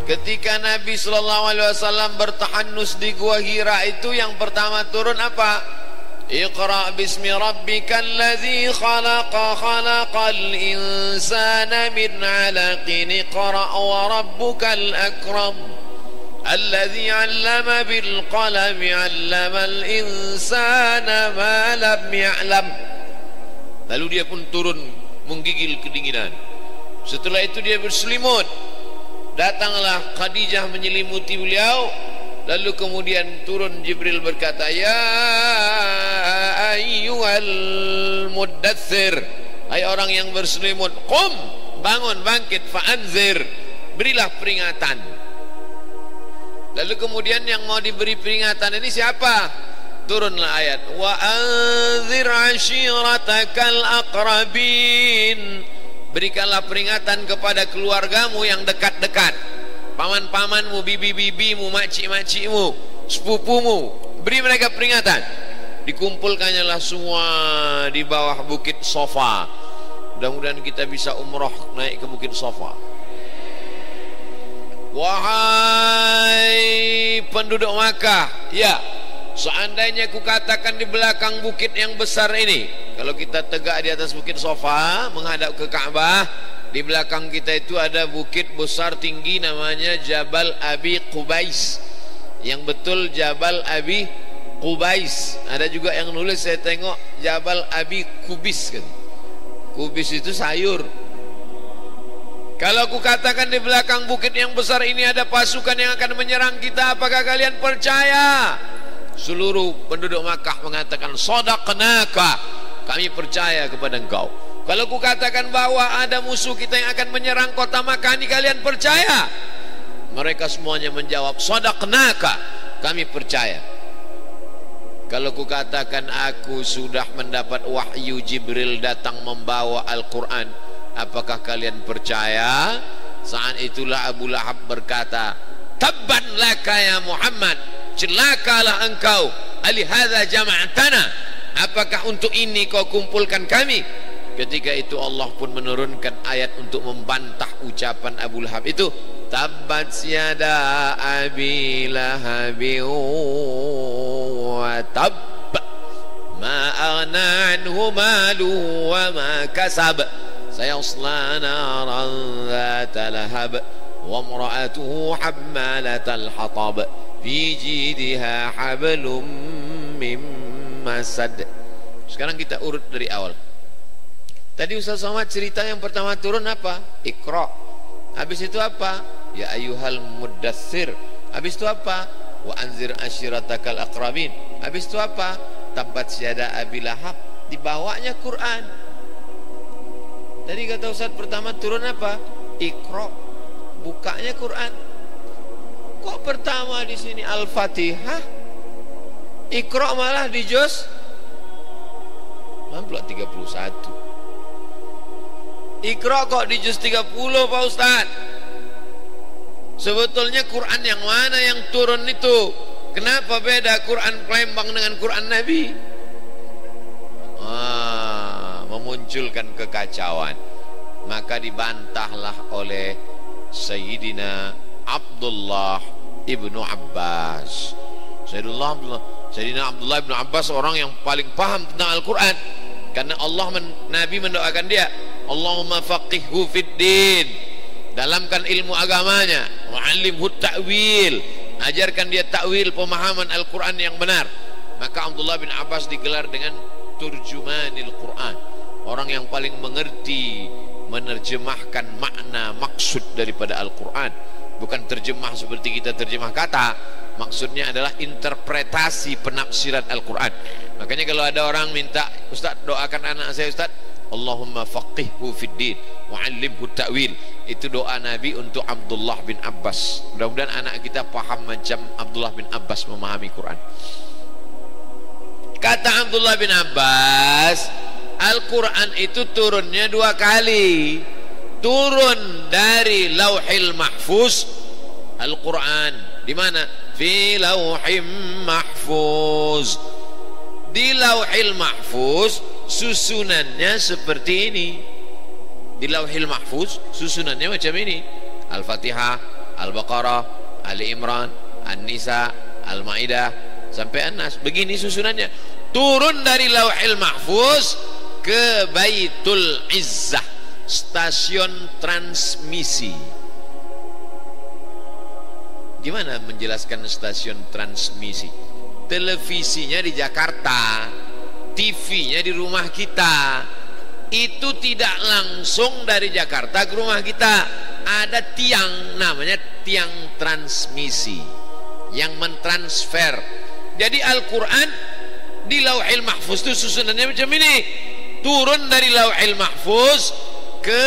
Ketika Nabi SAW bertahannus di Gua Hira itu yang pertama turun apa? Iqra bismi rabbikal ladzi khalaqa khalaqal insana min 'alaqin iqra wa rabbukal akram alladzi 'allama bil qalami 'allamal insana ma lam ya'lam. Lalu dia pun turun menggigil kedinginan. Setelah itu dia berselimut. Datanglah Khadijah menyelimuti beliau. Lalu kemudian turun Jibril berkata, ya ayyuhal muddatsir, hai orang yang berselimut, qum, bangun, bangkit, fa'anzir, berilah peringatan. Lalu kemudian yang mau diberi peringatan ini siapa? Turunlah ayat, wa anzir ashiratakal aqrabin, berikanlah peringatan kepada keluargamu yang dekat-dekat, paman-pamanmu, bibi-bibimu, makcik-makcikmu, sepupumu, beri mereka peringatan. Dikumpulkannya lah semua di bawah bukit Safa. Mudah-mudahan kita bisa umroh naik ke bukit Safa. Wahai penduduk Makkah, ya, seandainya ku katakan di belakang bukit yang besar ini, kalau kita tegak di atas bukit Safa menghadap ke Ka'bah, di belakang kita itu ada bukit besar tinggi namanya Jabal Abi Qubais. Yang betul Jabal Abi Qubais. Ada juga yang nulis, saya tengok Jabal Abi Kubis kan. Kubis itu sayur. Kalau aku katakan di belakang bukit yang besar ini ada pasukan yang akan menyerang kita, apakah kalian percaya? Seluruh penduduk Makkah mengatakan shadaqnaka, kami percaya kepada engkau. Kalau ku katakan bahwa ada musuh kita yang akan menyerang kota Makkah ini, kalian percaya? Mereka semuanya menjawab shadaqnaka, kami percaya. Kalau ku katakan aku sudah mendapat wahyu Jibril datang membawa Al-Quran, apakah kalian percaya? Saat itulah Abu Lahab berkata, tabban laka ya Muhammad, celakalah engkau, alihadza jama'tana, apakah untuk ini kau kumpulkan kami? Ketika itu Allah pun menurunkan ayat untuk membantah ucapan Abu Lahab itu, tabbat yada abi lahabi wa tab ma aghna anhu malu wa ma kasab sayasla naran dhata lahab wa imra'atuhu hammalatal hatab fi jidha hablum min masad. Sekarang kita urut dari awal. Tadi Ustaz Somad cerita yang pertama turun apa? Iqra. Habis itu apa? Ya ayyuhal muddatsir. Habis itu apa? Wa anzir ashiratakal aqrabin. Habis itu apa? Tabbat yada abi lahab. Dibawanya Quran. Tadi kata Ustaz pertama turun apa? Iqra. Bukanya Quran. Kok pertama di sini Al-Fatihah? Iqra malah di juz 31. Iqra kok di juz 30 Pak Ustaz? Sebetulnya Quran yang mana yang turun itu? Kenapa beda Quran Palembang dengan Quran Nabi? Memunculkan kekacauan. Maka dibantahlah oleh Sayyidina Abdullah ibnu Abbas. Sayyidina Abdullah ibnu Abbas orang yang paling paham tentang Al-Quran. Karena Nabi mendoakan dia, Allahumma faqihhu fid din, dalamkan ilmu agamanya, wa'allimhu ta'wil, ajarkan dia ta'wil, pemahaman Al-Quran yang benar. Maka Abdullah bin Abbas digelar dengan turjumanil Quran, orang yang paling mengerti menerjemahkan makna maksud daripada Al-Quran. Bukan terjemah seperti kita terjemah kata, maksudnya adalah interpretasi penafsiran Al-Quran. Makanya kalau ada orang minta, Ustaz doakan anak saya Ustaz, Allahumma faqihhu fid din wa'allimhu ta'wil, itu doa Nabi untuk Abdullah bin Abbas. Mudah-mudahan anak kita paham macam Abdullah bin Abbas memahami Quran. Kata Abdullah bin Abbas, Al-Quran itu turunnya 2 kali. Turun dari Lauhil Mahfuz. Al-Quran di mana? Fi Lauhim Mahfuz. Di Lauhil Mahfuz susunannya seperti ini. Di Lauhil Mahfuz susunannya macam ini. Al-Fatihah, Al-Baqarah, Ali Imran, An-Nisa, Al-Maidah sampai An-Nas. Begini susunannya. Turun dari Lauhil Mahfuz ke Baitul Izzah, stasiun transmisi. Gimana menjelaskan stasiun transmisi? Televisinya di Jakarta, TV-nya di rumah kita. Itu tidak langsung dari Jakarta ke rumah kita. Ada tiang, namanya tiang transmisi yang mentransfer. Jadi Al-Quran di Lauhil Mahfuz itu susunannya macam ini. Turun dari Lauhil Mahfuz ke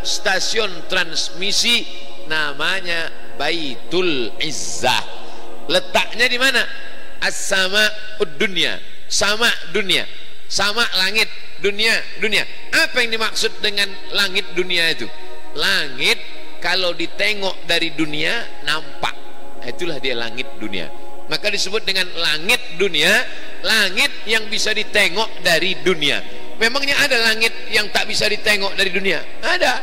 stasiun transmisi namanya Baitul Izzah. Letaknya di mana? As-sama'ud dunya, sama dunia, sama langit, dunia. Apa yang dimaksud dengan langit dunia itu? Langit kalau ditengok dari dunia nampak, itulah dia langit dunia. Maka disebut dengan langit dunia, langit yang bisa ditengok dari dunia. Memangnya ada langit yang tak bisa ditengok dari dunia? Ada.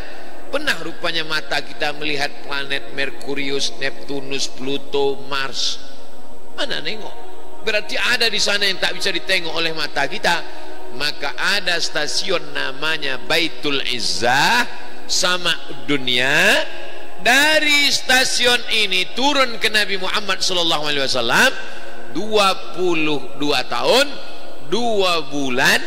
Pernah rupanya mata kita melihat planet Merkurius, Neptunus, Pluto, Mars? Mana nengok? Berarti ada di sana yang tak bisa ditengok oleh mata kita. Maka ada stasiun namanya Baitul Izzah, sama dunia. Dari stasiun ini turun ke Nabi Muhammad SAW 22 tahun 2 bulan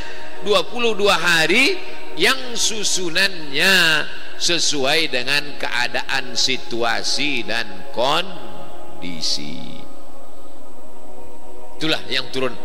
22 hari yang susunannya sesuai dengan keadaan situasi dan kondisi. Itulah yang turun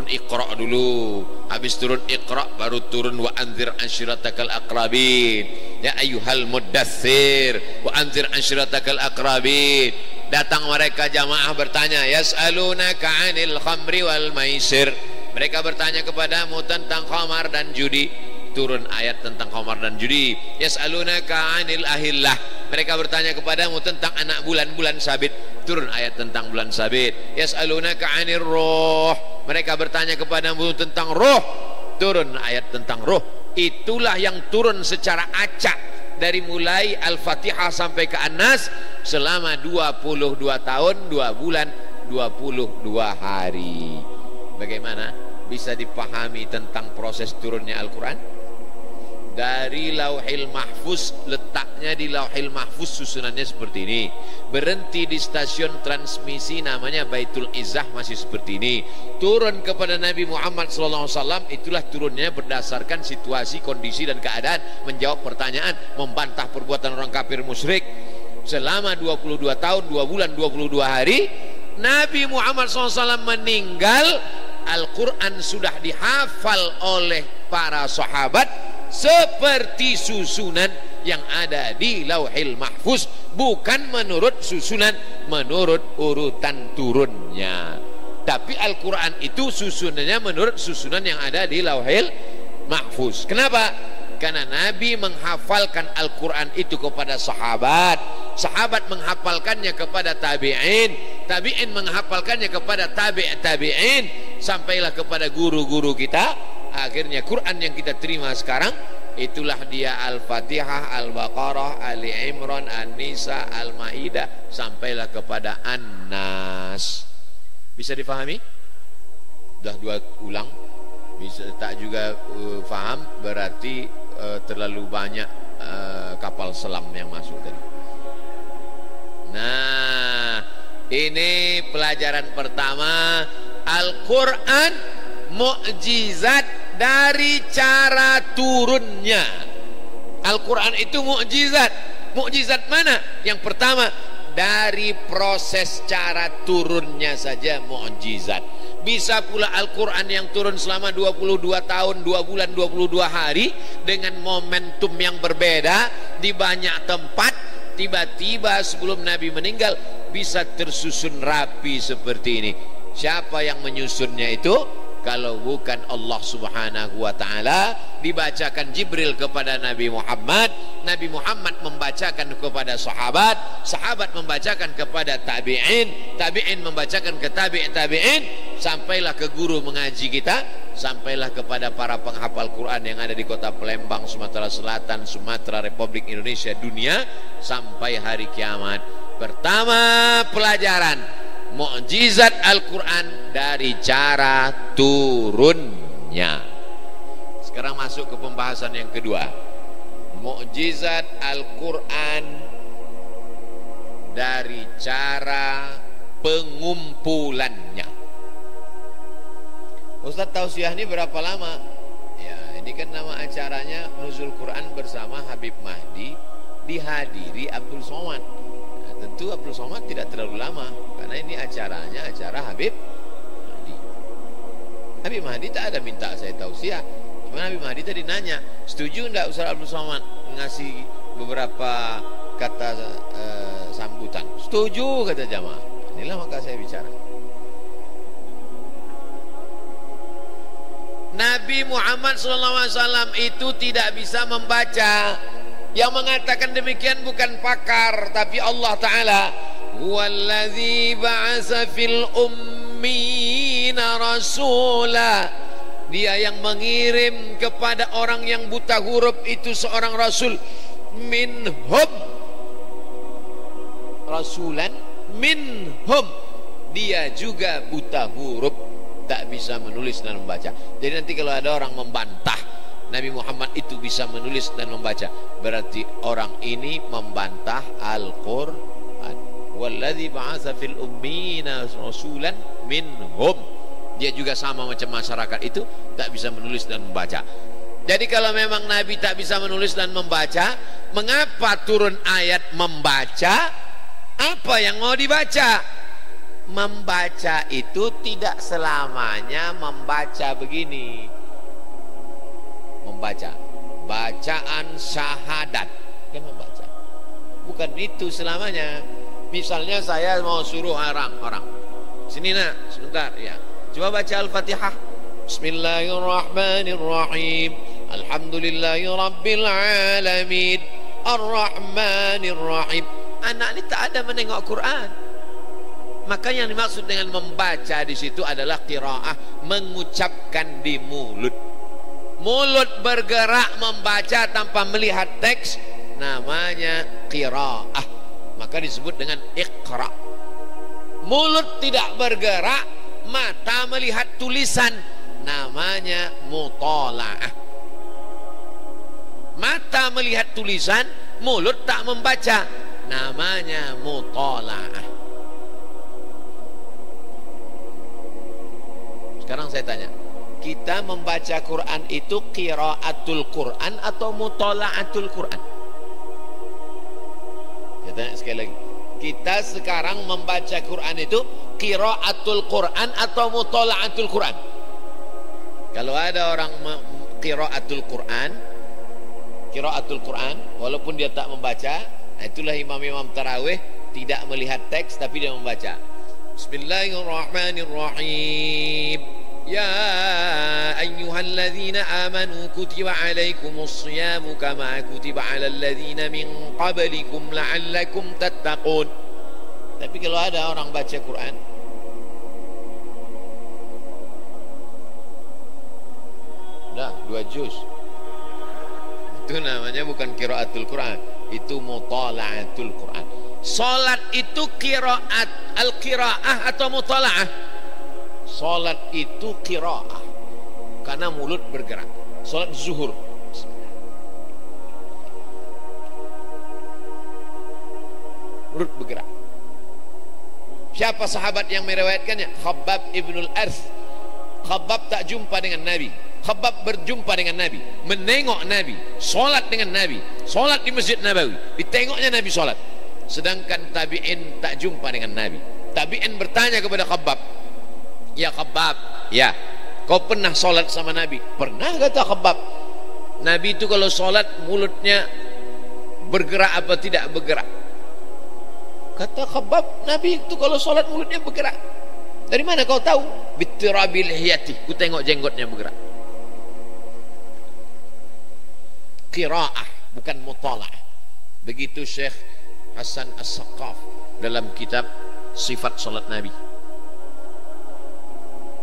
Iqra dulu, habis turun Iqra baru turun wa anzir ashiratakal aqrabin, ya ayyuhal muddathir wa anzir ashiratakal aqrabin. Datang mereka jamaah bertanya, yas'alunaka 'anil khamri wal maisir, mereka bertanya kepadamu tentang khamar dan judi. Turun ayat tentang khamar dan judi. Yas'alunaka 'anil ahillah, mereka bertanya kepadamu tentang anak bulan sabit. Turun ayat tentang bulan sabit. Yas'alunaka 'anir ruh, mereka bertanya kepadamu tentang roh. Turun ayat tentang roh. Itulah yang turun secara acak dari mulai Al-Fatihah sampai ke An-Nas selama 22 tahun 2 bulan 22 hari. Bagaimana bisa dipahami tentang proses turunnya Al-Quran? Dari Lauhil Mahfuz, letaknya di Lauhil Mahfuz susunannya seperti ini. Berhenti di stasiun transmisi namanya Baitul Izzah, masih seperti ini. Turun kepada Nabi Muhammad SAW, itulah turunnya berdasarkan situasi, kondisi dan keadaan, menjawab pertanyaan, membantah perbuatan orang kafir musyrik. Selama 22 tahun 2 bulan 22 hari Nabi Muhammad SAW meninggal. Al-Quran sudah dihafal oleh para sahabat seperti susunan yang ada di Lauhil Mahfuz, bukan menurut susunan, menurut urutan turunnya. Tapi Al-Quran itu susunannya menurut susunan yang ada di Lauhil Mahfuz. Kenapa? Karena Nabi menghafalkan Al-Quran itu kepada sahabat, sahabat menghafalkannya kepada tabi'in, tabi'in menghafalkannya kepada tabi'in, sampailah kepada guru-guru kita. Akhirnya Quran yang kita terima sekarang itulah dia Al-Fatihah, Al-Baqarah, Ali Imran, An-Nisa, Al-Maidah, sampailah kepada An-Nas. Bisa difahami? Sudah 2 ulang. Bisa tak juga faham, berarti terlalu banyak kapal selam yang masuk tadi. Nah, ini pelajaran pertama. Al-Quran mukjizat dari cara turunnya. Al-Quran itu mukjizat. Mukjizat mana? Yang pertama, dari proses cara turunnya saja mukjizat. Bisa pula Al-Quran yang turun selama 22 tahun 2 bulan 22 hari dengan momentum yang berbeda di banyak tempat. Tiba-tiba sebelum Nabi meninggal bisa tersusun rapi seperti ini. Siapa yang menyusunnya itu? Kalau bukan Allah Subhanahu wa ta'ala. Dibacakan Jibril kepada Nabi Muhammad, Nabi Muhammad membacakan kepada sahabat, sahabat membacakan kepada tabi'in, tabi'in membacakan ke tabi'in, sampailah ke guru mengaji kita, sampailah kepada para penghafal Quran yang ada di kota Palembang, Sumatera Selatan, Sumatera, Republik Indonesia, dunia, sampai hari kiamat. Pertama pelajaran mukjizat Al-Quran dari cara turunnya. Sekarang masuk ke pembahasan yang kedua. Mukjizat Al-Quran dari cara pengumpulannya. Ustaz tausiah ini berapa lama? Ya, ini kan nama acaranya Nuzul Quran bersama Habib Mahdi, dihadiri Abdul Somad. Nah, tentu Abdul Somad tidak terlalu lama karena ini acaranya acara Habib Mahdi. Habib Mahdi tak ada minta saya tausiah. Cuma Habib Mahdi tadi nanya, setuju enggak Ustaz Abdul Somad ngasih beberapa kata sambutan? Setuju kata jamaah. Inilah maka saya bicara. Nabi Muhammad SAW itu tidak bisa membaca. Yang mengatakan demikian bukan pakar, tapi Allah Ta'ala. Huwallazi ba'asa fil ummina rasula. Dia yang mengirim kepada orang yang buta huruf itu seorang rasul. Minhum. Rasulan minhum. Dia juga buta huruf, tak bisa menulis dan membaca. Jadi nanti kalau ada orang membantah Nabi Muhammad itu bisa menulis dan membaca, berarti orang ini membantah Al-Quran. Walladzi ba'atsa fil ummina rasulan minhum. Dia juga sama macam masyarakat itu, tak bisa menulis dan membaca. Jadi kalau memang Nabi tak bisa menulis dan membaca, mengapa turun ayat membaca? Apa yang mau dibaca? Membaca itu tidak selamanya membaca begini. Membaca bacaan syahadat kan membaca. Bukan itu selamanya. Misalnya saya mau suruh orang sini nak sebentar ya, coba baca Al-Fatihah. Bismillahirrahmanirrahim. Alhamdulillahi rabbil alamin. Ar-Rahmanirrahim. Anak ini tak ada menengok Quran. Maka yang dimaksud dengan membaca di situ adalah qiraah, mengucapkan di mulut. Mulut bergerak membaca tanpa melihat teks, namanya qiraah. Maka disebut dengan iqra. Mulut tidak bergerak, mata melihat tulisan, namanya mutalaah. Mata melihat tulisan, mulut tak membaca, namanya mutalaah. Sekarang saya tanya, kita membaca Quran itu qiraatul Quran atau mutalaatul Quran? Saya tanya sekali lagi, kita sekarang membaca Quran itu qiraatul Quran atau mutalaatul Quran? Kalau ada orang qiraatul Quran, walaupun dia tak membaca, itulah imam-imam tarawih, tidak melihat teks tapi dia membaca. Bismillahirrahmanirrahim. Ya ayyuhalladzina amanu kutiba alaikumus siyamu kama kutiba alal ladzina min qablikum la'allakum tattaqun. Tapi kalau ada orang baca Quran, dah 2 juz, itu namanya bukan qiraatul Quran, itu mutalaatul Quran. Salat itu qiraat, al-qiraah atau mutalaah? Salat itu qiraah karena mulut bergerak. Salat zuhur, mulut bergerak. Siapa sahabat yang meriwayatkannya? Khabbab ibnul Arth. Khabbab tak jumpa dengan Nabi. Khabbab berjumpa dengan Nabi, menengok Nabi, salat dengan Nabi, salat di Masjid Nabawi, ditengoknya Nabi salat. Sedangkan tabi'in tak jumpa dengan Nabi. Tabi'in bertanya kepada Khabbab, ya Khabbab, ya, kau pernah solat sama Nabi? Pernah, kata Khabbab. Nabi itu kalau solat mulutnya bergerak apa tidak bergerak? Kata Khabbab, Nabi itu kalau solat mulutnya bergerak. Dari mana kau tahu? Bittirabil hiyati, ku tengok jenggotnya bergerak. Qiraah, bukan mutalaah. Begitu Syekh Hasan As-Saqqaf dalam kitab Sifat Salat Nabi.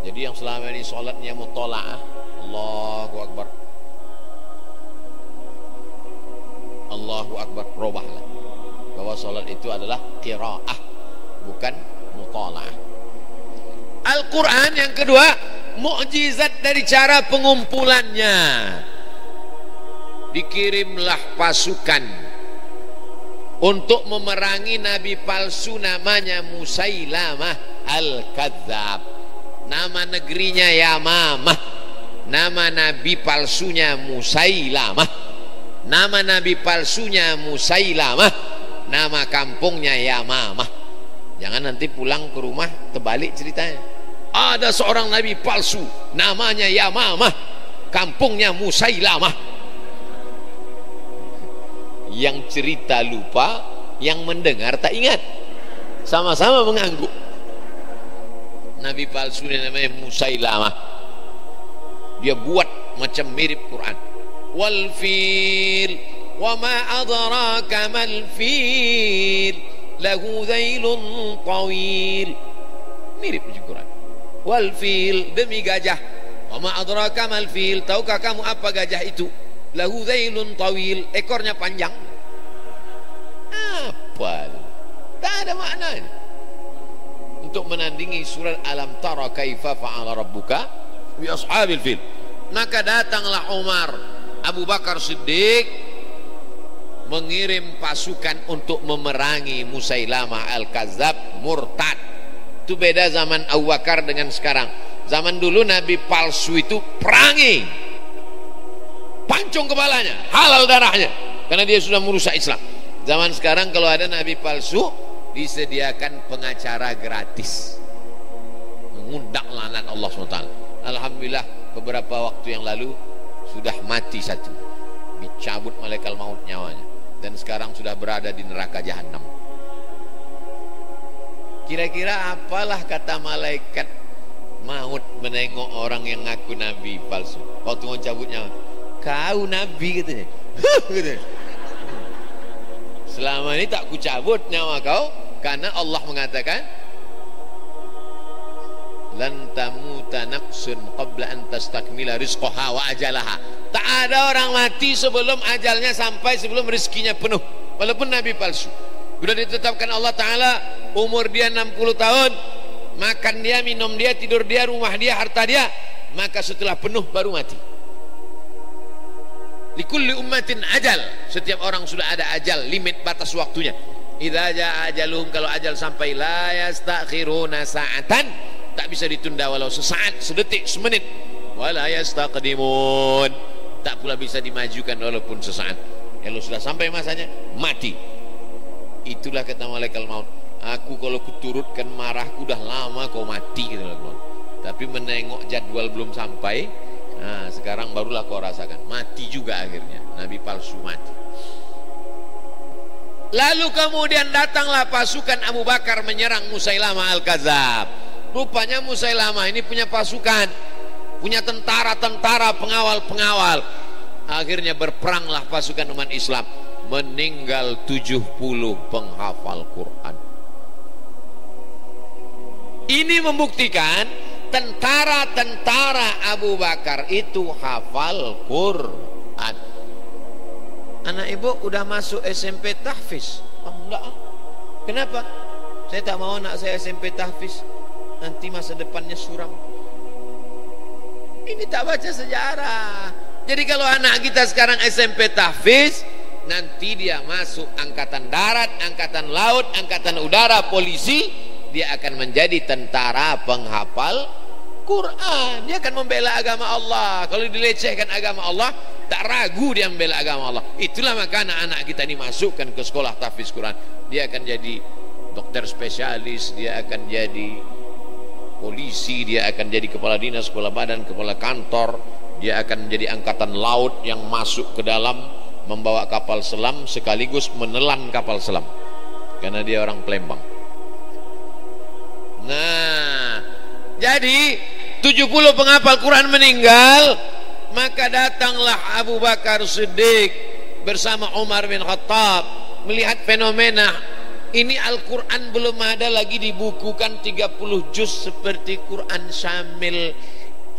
Jadi yang selama ini salatnya mutalaah, Allahu Akbar, Allahu Akbar, robahlah. bahwa salat itu adalah qiraah, bukan muthala'ah. Al-Quran yang kedua, mukjizat dari cara pengumpulannya. Dikirimlah pasukan untuk memerangi nabi palsu namanya Musailamah Al-Kadzab. Nama negerinya Yamamah, nama nabi palsunya Musailamah. Nama nabi palsunya Musailamah, nama kampungnya Yamamah. Jangan nanti pulang ke rumah terbalik ceritanya. Ada seorang nabi palsu namanya Yamamah, kampungnya Musailamah. Yang cerita lupa, yang mendengar tak ingat, sama-sama mengangguk. Nabi palsu namanya Musailamah, dia buat macam mirip Quran. Wal fil wa ma adraka mal fil lahu dhailun tawil, mirip dengan Quran. Wal fil, demi gajah. Wa ma adraka mal fil, tahukah kamu apa gajah itu? Lahu dhailun tawil, ekornya panjang. Apa? Tak ada maknanya. Untuk menandingi surat Alam Tara Kaifa Fa'ala Rabbuka bi ashabil fil. Maka datanglah Umar, Abu Bakar Siddiq mengirim pasukan untuk memerangi Musailamah Al-Kadzab murtad. Itu beda zaman Abu Bakar dengan sekarang. Zaman dulu nabi palsu itu perangi, pancung kepalanya, halal darahnya, karena dia sudah merusak Islam. Zaman sekarang kalau ada nabi palsu, disediakan pengacara gratis, mengundang laknat Allah SWT. Alhamdulillah beberapa waktu yang lalu sudah mati satu, dicabut malaikat maut nyawanya, dan sekarang sudah berada di neraka jahanam. Kira-kira apalah kata malaikat maut menengok orang yang ngaku nabi palsu waktu mau cabut nyawa? Kau nabi katanya. Katanya, selama ini tak ku cabut nyawa kau, karena Allah mengatakan lan tamuta nafsun qabla an tastakmila rizqaha wa ajalaha. Tak ada orang mati sebelum ajalnya sampai, sebelum rezekinya penuh, walaupun nabi palsu. Sudah ditetapkan Allah Ta'ala umur dia 60 tahun, makan dia, minum dia, tidur dia, rumah dia, harta dia, maka setelah penuh baru mati. Likulli ummatin ajal, setiap orang sudah ada ajal, limit batas waktunya. Idza jaa ajaluhum, kalau ajal sampai, la yastakhiruna sa'atan, tak bisa ditunda walau sesaat, sedetik, semenit. Wala yastaqdimun, tak pula bisa dimajukan walaupun sesaat. Kalau sudah sampai masanya, mati. Itulah kata malaikat maut, aku kalau kuturutkan marahku dah lama kau mati, gitu. Tapi menengok jadwal belum sampai, nah sekarang barulah kau rasakan. Mati juga akhirnya, nabi palsu mati. Lalu kemudian datanglah pasukan Abu Bakar menyerang Musailamah Al-Kadzab. Rupanya Musailamah ini punya pasukan, punya tentara-tentara, pengawal-pengawal. Akhirnya berperanglah pasukan umat Islam, meninggal 70 penghafal Quran. Ini membuktikan tentara-tentara Abu Bakar itu hafal Quran. Anak ibu udah masuk SMP tahfiz? Oh enggak. Kenapa? Saya tak mau anak saya SMP tahfiz, nanti masa depannya suram. Ini tak baca sejarah. Jadi kalau anak kita sekarang SMP tahfiz, nanti dia masuk angkatan darat, angkatan laut, angkatan udara, polisi, dia akan menjadi tentara penghafal Quran. Dia akan membela agama Allah. Kalau dilecehkan agama Allah, tak ragu dia membela agama Allah. Itulah maka anak-anak kita ini masukkan ke sekolah tahfiz Quran. Dia akan jadi dokter spesialis, dia akan jadi polisi, dia akan jadi kepala dinas, kepala badan, kepala kantor, dia akan menjadi angkatan laut yang masuk ke dalam membawa kapal selam sekaligus menelan kapal selam, karena dia orang Palembang. Nah, jadi 70 penghafal Quran meninggal, maka datanglah Abu Bakar Siddiq bersama Umar bin Khattab melihat fenomena ini. Al-Quran belum ada lagi dibukukan 30 juz seperti Quran Syamil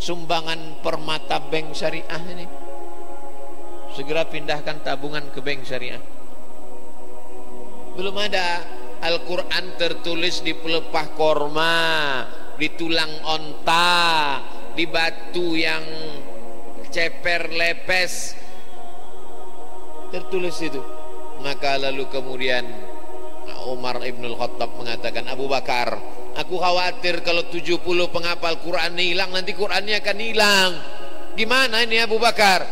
sumbangan Permata Bank Syariah ini. Segera pindahkan tabungan ke bank syariah. Belum ada. Al-Quran tertulis di pelepah korma, di tulang onta, di batu yang ceper lepes, tertulis itu. Maka lalu kemudian Umar ibn al-Khattab mengatakan, Abu Bakar, aku khawatir kalau 70 penghafal Quran hilang, nanti Qurannya akan hilang. Gimana ini Abu Bakar?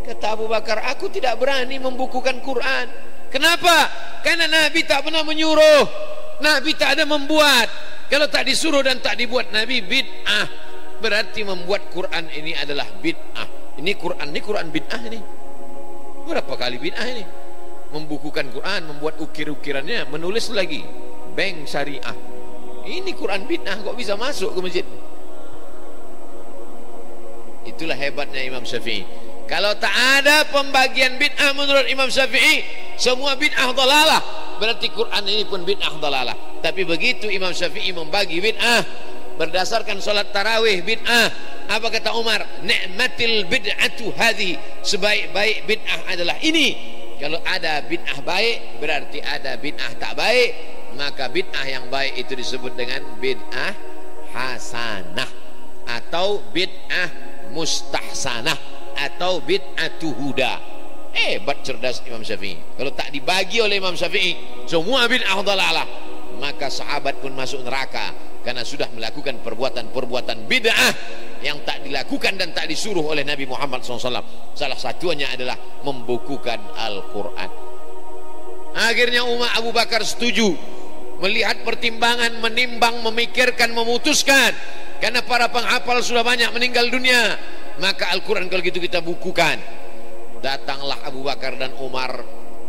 Kata Abu Bakar, aku tidak berani membukukan Quran. Kenapa? Karena Nabi tak pernah menyuruh, Nabi tak ada membuat. Kalau tak disuruh dan tak dibuat Nabi, bid'ah. Berarti membuat Quran ini adalah bid'ah. Ini Quran bid'ah ini. Berapa kali bid'ah ini? Membukukan Quran, membuat ukir-ukirannya, menulis lagi bank syariah. Ini Quran bid'ah, kok bisa masuk ke masjid? Itulah hebatnya Imam Syafi'i. Kalau tak ada pembagian bid'ah menurut Imam Syafi'i, semua bid'ah dalalah, berarti Quran ini pun bid'ah dalalah. Tapi begitu Imam Syafi'i membagi bid'ah berdasarkan salat tarawih bid'ah, apa kata Umar? Ni'matil bid'atu hadhihi, sebaik-baik bid'ah adalah ini. Kalau ada bid'ah baik, berarti ada bid'ah tak baik. Maka bid'ah yang baik itu disebut dengan bid'ah hasanah, atau bid'ah mustahsanah, atau bid'atu huda. Hebat cerdas Imam Syafi'i. Kalau tak dibagi oleh Imam Syafi'i, semua bid'ah dalalah, maka sahabat pun masuk neraka karena sudah melakukan perbuatan-perbuatan bid'ah yang tak dilakukan dan tak disuruh oleh Nabi Muhammad SAW. Salah satunya adalah membukukan Al-Quran. Akhirnya Umar Abu Bakar setuju, melihat pertimbangan, menimbang, memikirkan, memutuskan. Karena para penghafal sudah banyak meninggal dunia, maka Al-Quran kalau gitu kita bukukan. Datanglah Abu Bakar dan Umar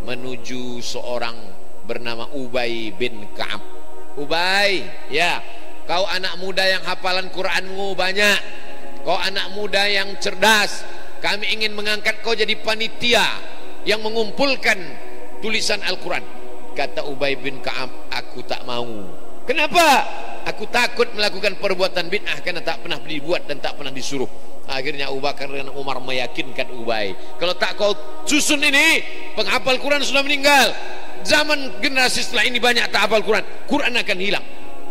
menuju seorang bernama Ubay bin Ka'ab. Ubay, ya, kau anak muda yang hafalan Quranmu banyak, kau anak muda yang cerdas, kami ingin mengangkat kau jadi panitia yang mengumpulkan tulisan Al-Quran. Kata Ubay bin Ka'ab, aku tak mau. Kenapa? Aku takut melakukan perbuatan bid'ah karena tak pernah dibuat dan tak pernah disuruh. Akhirnya Abu Bakar dan Umar meyakinkan Ubay, kalau tak kau susun ini, penghafal Quran sudah meninggal. Zaman generasi setelah ini banyak tak hafal Quran, Quran akan hilang.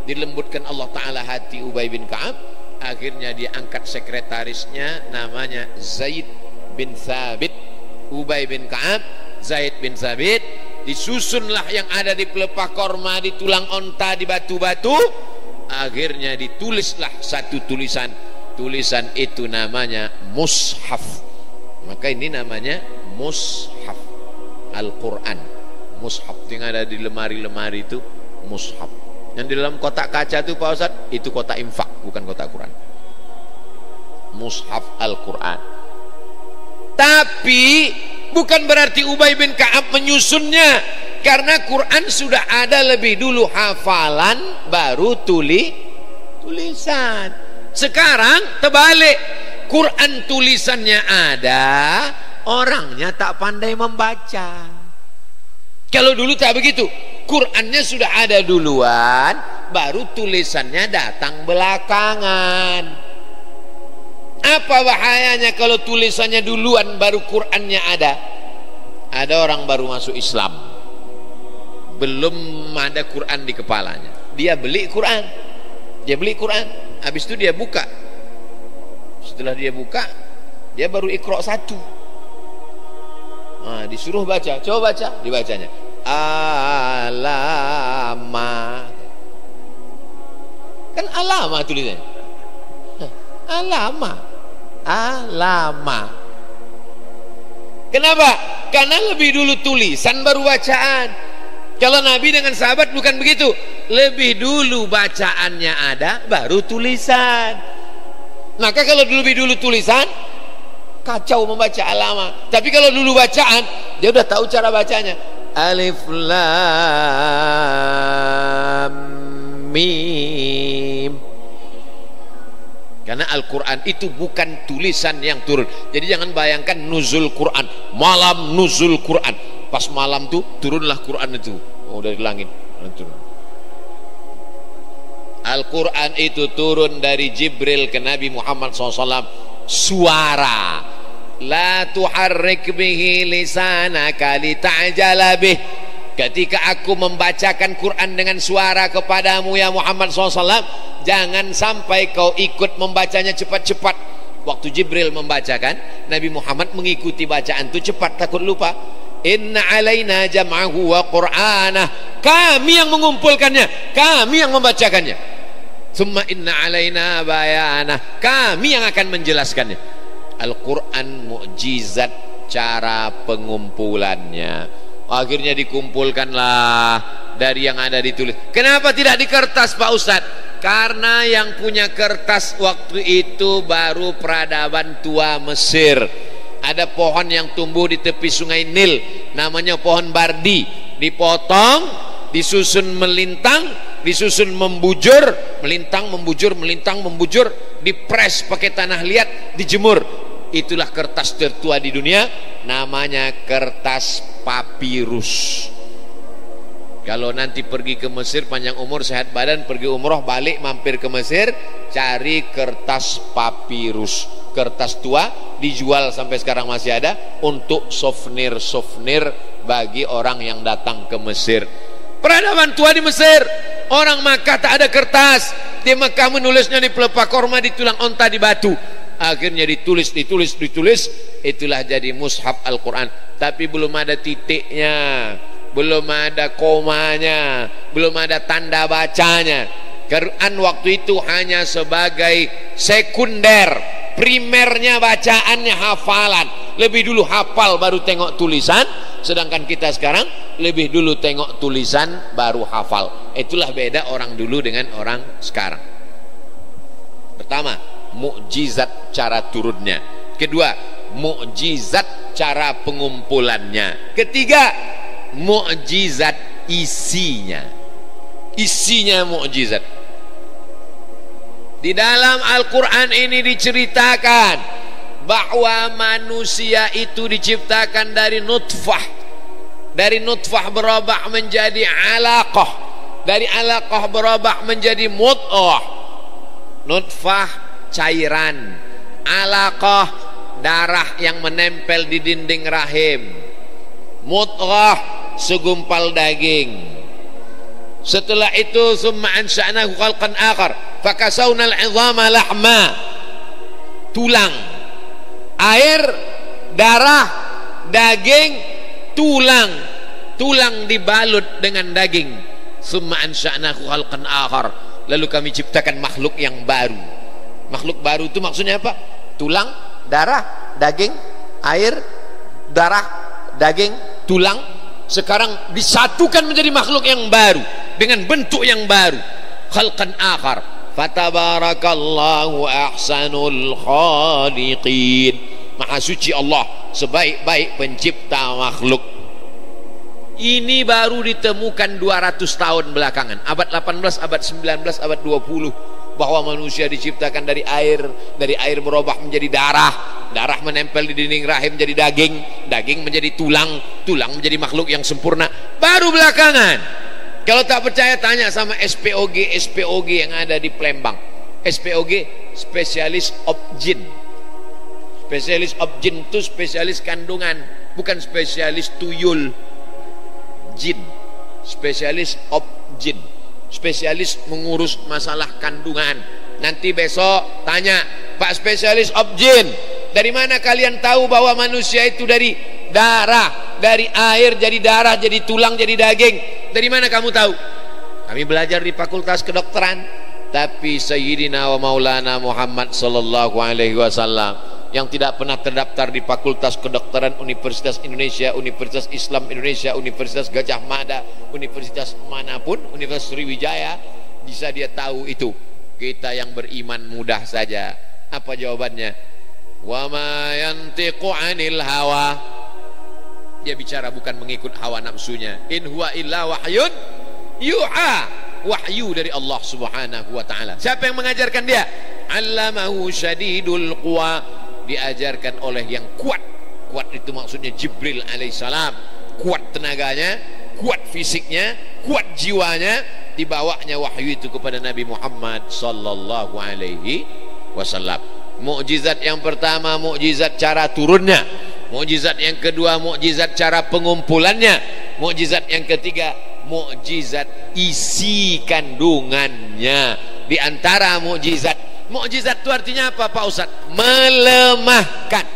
Dilembutkan Allah Ta'ala hati Ubay bin Ka'ab. Akhirnya dia angkat sekretarisnya, namanya Zaid bin Thabit. Ubay bin Ka'ab, Zaid bin Thabit. Disusunlah yang ada di pelepah korma, di tulang onta, di batu-batu. Akhirnya ditulislah satu tulisan. Tulisan itu namanya mushaf. Maka ini namanya mushaf Al-Quran. Mushaf yang ada di lemari-lemari itu mushaf. Yang di dalam kotak kaca itu Pak Ustadz, itu kotak infak, bukan kotak Quran. Mushaf Al-Quran. Tapi bukan berarti Ubay bin Ka'ab menyusunnya, karena Quran sudah ada lebih dulu hafalan, baru tulisan. Sekarang terbalik, Quran tulisannya ada, orangnya tak pandai membaca. Kalau dulu tak begitu, Qurannya sudah ada duluan, baru tulisannya datang belakangan. Apa bahayanya kalau tulisannya duluan baru Qurannya ada? Ada orang baru masuk Islam, belum ada Quran di kepalanya, dia beli Quran, habis itu dia buka. Setelah dia buka, dia baru Iqra 1. Nah, disuruh baca, coba baca, dibacanya alama. Kan alama tulisannya, alama. Kenapa? Karena lebih dulu tulisan baru bacaan. Kalau Nabi dengan sahabat bukan begitu, lebih dulu bacaannya ada, baru tulisan. Maka kalau lebih dulu tulisan, kacau membaca alama. Tapi kalau dulu bacaan, dia udah tahu cara bacanya. Alif lam mim. Karena Al-Quran itu bukan tulisan yang turun. Jadi jangan bayangkan nuzul Quran, malam nuzul Quran, pas malam tuh turunlah Quran itu, oh dari langit turun. Al-Quran itu turun dari Jibril ke Nabi Muhammad SAW, suara. La tuharrik bihi lisanaka lita'jala bih. ketika aku membacakan Quran dengan suara kepadamu ya Muhammad SAW, jangan sampai kau ikut membacanya cepat-cepat. Waktu Jibril membacakan, Nabi Muhammad mengikuti bacaan itu cepat, takut lupa. Inna alaina jam'ahu wa qur'anah, kami yang mengumpulkannya, kami yang membacakannya. Summa inna alaina bayanah, kami yang akan menjelaskannya. Al-Quran mukjizat cara pengumpulannya. Akhirnya dikumpulkanlah dari yang ada ditulis. Kenapa tidak di kertas Pak Ustadz? Karena yang punya kertas waktu itu baru peradaban tua Mesir. Ada pohon yang tumbuh di tepi sungai Nil, namanya pohon bardi. Dipotong, disusun melintang, disusun membujur, melintang, membujur, melintang, membujur, dipres pakai tanah liat, dijemur. Itulah kertas tertua di dunia, namanya kertas papirus. Kalau nanti pergi ke Mesir, panjang umur sehat badan, pergi umroh balik mampir ke Mesir, cari kertas papirus, kertas tua, dijual sampai sekarang masih ada untuk souvenir bagi orang yang datang ke Mesir. Peradaban tua di Mesir, orang Makkah tak ada kertas, di Makkah menulisnya di pelepah korma, di tulang onta, di batu. Akhirnya ditulis, itulah jadi mushaf Al-Quran. Tapi belum ada titiknya, belum ada komanya, belum ada tanda bacanya. Quran waktu itu hanya sebagai sekunder, primernya bacaannya hafalan. Lebih dulu hafal baru tengok tulisan, sedangkan kita sekarang lebih dulu tengok tulisan baru hafal. Itulah beda orang dulu dengan orang sekarang. Pertama, mukjizat cara turunnya. Kedua, mukjizat cara pengumpulannya. Ketiga, mukjizat isinya. Isinya mukjizat. Di dalam Al-Quran ini diceritakan bahwa manusia itu diciptakan dari nutfah. Dari nutfah berubah menjadi alaqah, dari alaqah berubah menjadi mudghah. Nutfah cairan, alaqah darah yang menempel di dinding rahim, mudghah segumpal daging. Setelah itu summa ansha'nahu khalqan akhar fakasawna al-'idhama lahma, tulang, air, darah, daging, tulang, tulang dibalut dengan daging. Summa ansha'nahu khalqan akhar, lalu kami ciptakan makhluk yang baru. Makhluk baru itu maksudnya apa? Tulang, darah, daging, air, darah, daging, tulang, sekarang disatukan menjadi makhluk yang baru dengan bentuk yang baru. Khalqan akhar, fatabarakallahu ahsanul khaliqin. Maha suci Allah, sebaik-baik pencipta makhluk. Ini baru ditemukan 200 tahun belakangan, abad 18, abad 19, abad 20, bahwa manusia diciptakan dari air berubah menjadi darah, darah menempel di dinding rahim menjadi daging, daging menjadi tulang, tulang menjadi makhluk yang sempurna. Baru belakangan. Kalau tak percaya tanya sama SPOG yang ada di Palembang. SPOG, spesialis objin. Spesialis objin itu spesialis kandungan, bukan spesialis tuyul. Jin, spesialis objin, spesialis mengurus masalah kandungan. Nanti besok tanya, Pak spesialis objin, dari mana kalian tahu bahwa manusia itu dari darah, dari air jadi darah, jadi tulang, jadi daging? Dari mana kamu tahu? Kami belajar di Fakultas Kedokteran. Tapi Sayyidina wa Maulana Muhammad sallallahu alaihi wasallam yang tidak pernah terdaftar di Fakultas Kedokteran Universitas Indonesia, Universitas Islam Indonesia, Universitas Gajah Mada, Universitas manapun, Universitas Sriwijaya, bisa dia tahu itu. Kita yang beriman mudah saja. Apa jawabannya? Wa ma yantiqu 'anil hawa. Dia bicara bukan mengikut hawa nafsunya. In huwa illa wahyun yuha. Wahyu dari Allah Subhanahu wa taala. Siapa yang mengajarkan dia? 'Allamahu syadidul quwa. Diajarkan oleh yang kuat. Kuat itu maksudnya Jibril alaihissalam. Kuat tenaganya, kuat fisiknya, kuat jiwanya. Dibawanya wahyu itu kepada Nabi Muhammad sallallahu alaihi wasallam. Mukjizat yang pertama, mukjizat cara turunnya. Mukjizat yang kedua, mukjizat cara pengumpulannya. mukjizat yang ketiga, mukjizat isi kandungannya. Di antara mukjizat itu artinya apa Pak Ustaz? Melemahkan.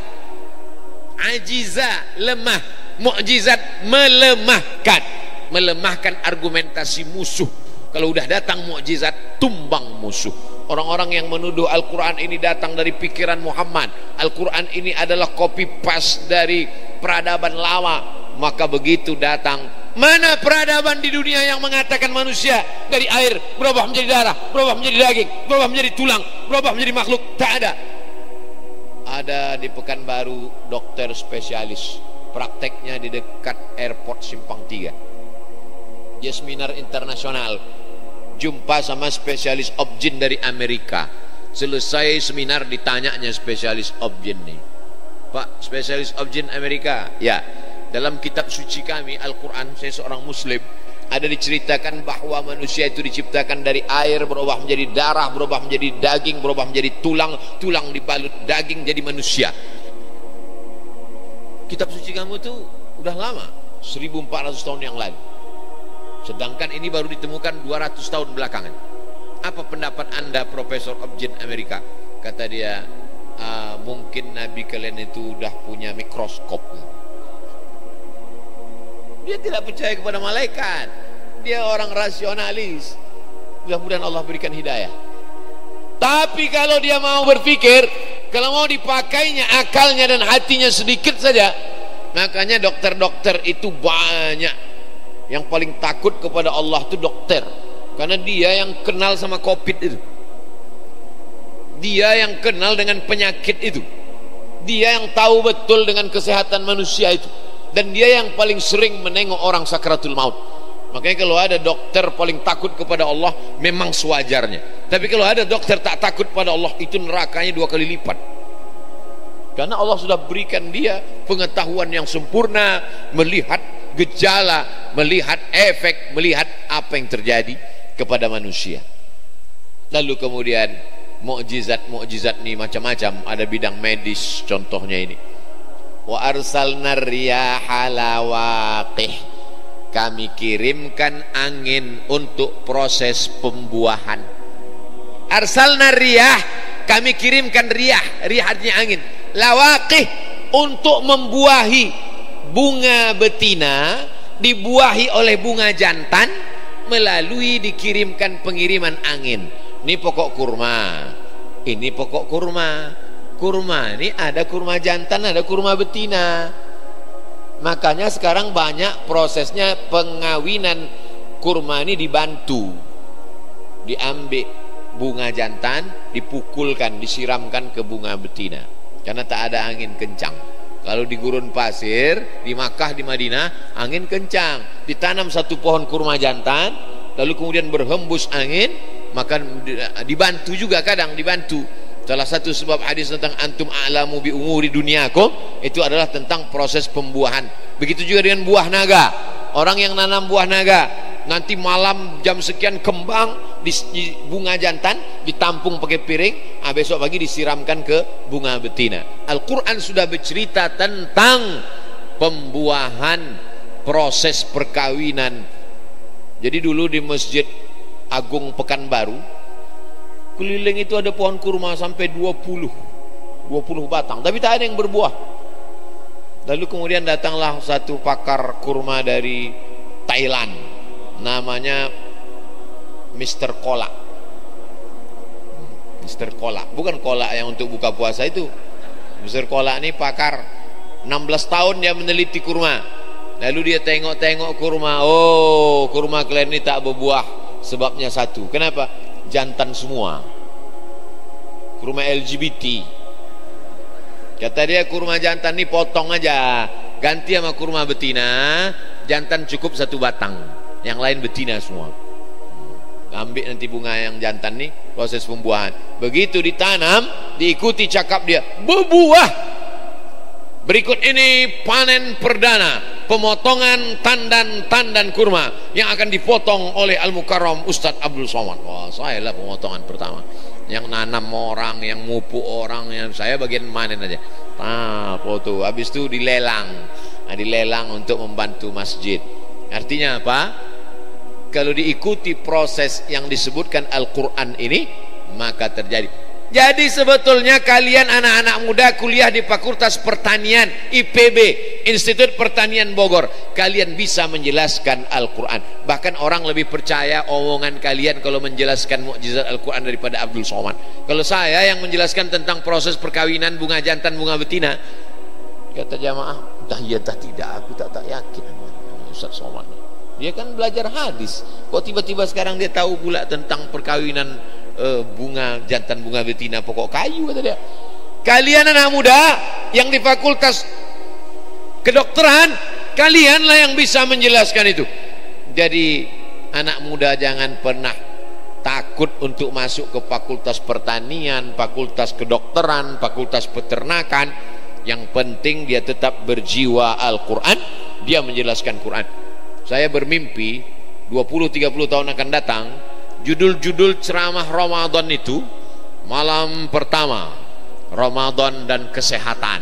Ajiza, lemah. Mukjizat melemahkan argumentasi musuh. Kalau udah datang mukjizat, tumbang musuh. Orang-orang yang menuduh Al-Quran ini datang dari pikiran Muhammad, Al-Quran ini adalah copy paste dari peradaban lama, maka begitu datang, mana peradaban di dunia yang mengatakan manusia dari air berubah menjadi darah, berubah menjadi daging, berubah menjadi tulang, berubah menjadi makhluk? Tak ada. Ada di Pekanbaru dokter spesialis, prakteknya di dekat airport Simpang 3. Dia seminar internasional, jumpa sama spesialis objin dari Amerika. Selesai seminar ditanyanya spesialis objin nih, Pak, spesialis objin Amerika, ya, dalam kitab suci kami Al-Quran, saya seorang muslim, ada diceritakan bahwa manusia itu diciptakan dari air, berubah menjadi darah, berubah menjadi daging, berubah menjadi tulang, tulang dibalut daging jadi manusia. Kitab suci kamu itu udah lama, 1400 tahun yang lalu, sedangkan ini baru ditemukan 200 tahun belakangan. Apa pendapat Anda, Profesor Objin Amerika? Kata dia, mungkin Nabi kalian itu udah punya mikroskop. Dia tidak percaya kepada malaikat, dia orang rasionalis. Mudah-mudahan Allah berikan hidayah. Tapi kalau dia mau berpikir, kalau mau dipakainya akalnya dan hatinya sedikit saja, makanya dokter-dokter itu banyak. Yang paling takut kepada Allah itu dokter, karena dia yang kenal sama COVID itu, dia yang kenal dengan penyakit itu, dia yang tahu betul dengan kesehatan manusia itu, dan dia yang paling sering menengok orang sakratul maut. Makanya kalau ada dokter paling takut kepada Allah, memang sewajarnya. Tapi kalau ada dokter tak takut pada Allah, itu nerakanya 2 kali lipat. Karena Allah sudah berikan dia pengetahuan yang sempurna, melihat gejala, melihat efek, melihat apa yang terjadi kepada manusia. Lalu kemudian mukjizat ini macam-macam, ada bidang medis contohnya ini. Wa arsalna riyaha lawaqih, kami kirimkan angin untuk proses pembuahan. Arsalna riyah, kami kirimkan riyah, riyah artinya angin. Lawaqih, untuk membuahi bunga betina, dibuahi oleh bunga jantan melalui dikirimkan pengiriman angin. Ini pokok kurma, ini pokok kurma. Kurma ini ada kurma jantan, ada kurma betina. Makanya sekarang banyak prosesnya pengawinan kurma ini dibantu. Diambil bunga jantan, dipukulkan, disiramkan ke bunga betina, karena tak ada angin kencang. Kalau di gurun pasir, di Makkah, di Madinah, angin kencang. Ditanam satu pohon kurma jantan, lalu kemudian berhembus angin, maka dibantu juga, kadang dibantu. Salah satu sebab hadis tentang antum a'lamu bi umuri dunyakum itu adalah tentang proses pembuahan. Begitu juga dengan buah naga. Orang yang nanam buah naga, nanti malam jam sekian kembang di bunga jantan, ditampung pakai piring, besok pagi disiramkan ke bunga betina. Al-Quran sudah bercerita tentang pembuahan, proses perkawinan. Jadi dulu di Masjid Agung Pekanbaru, keliling itu ada pohon kurma sampai 20 batang, tapi tak ada yang berbuah. Lalu kemudian datanglah satu pakar kurma dari Thailand, namanya Mr. Kolak. Mr. Kolak, bukan kolak yang untuk buka puasa itu. Mr. Kolak ini pakar, 16 tahun dia meneliti kurma. Lalu dia tengok-tengok kurma, oh kurma kalian ini tak berbuah, sebabnya satu. Kenapa? Jantan semua. Kurma LGBT. Kata dia, kurma jantan ini potong aja, ganti sama kurma betina, jantan cukup 1 batang, yang lain betina semua. Ambil nanti bunga yang jantan nih, proses pembuahan. Begitu ditanam, diikuti cakap dia, berbuah. Berikut ini panen perdana, pemotongan tandan kurma yang akan dipotong oleh Al-Mukarram Ustadz Abdul Somad. Wah, saya lah pemotongan pertama. Yang nanam orang, yang mupuk orang, yang saya bagian manen aja. Foto. Habis itu dilelang. Nah, dilelang untuk membantu masjid. Artinya apa? Kalau diikuti proses yang disebutkan Al-Quran ini, maka terjadi. Jadi sebetulnya kalian anak-anak muda kuliah di Fakultas Pertanian IPB, Institut Pertanian Bogor, kalian bisa menjelaskan Al-Quran. Bahkan orang lebih percaya omongan kalian kalau menjelaskan mukjizat Al-Quran daripada Abdul Somad. Kalau saya yang menjelaskan tentang proses perkawinan bunga jantan bunga betina, kata jamaah, dah iya dah tidak, aku tak yakin Ustaz Somad. Dia kan belajar hadis, kok tiba-tiba sekarang dia tahu pula tentang perkawinan bunga jantan bunga betina pokok kayu, kata dia. Kalian anak muda yang di Fakultas Kedokteran, kalianlah yang bisa menjelaskan itu. Jadi anak muda jangan pernah takut untuk masuk ke Fakultas Pertanian, Fakultas Kedokteran, Fakultas Peternakan. Yang penting dia tetap berjiwa Al-Quran, dia menjelaskan Quran. Saya bermimpi 20-30 tahun akan datang, judul-judul ceramah Ramadan itu, malam pertama Ramadan dan kesehatan,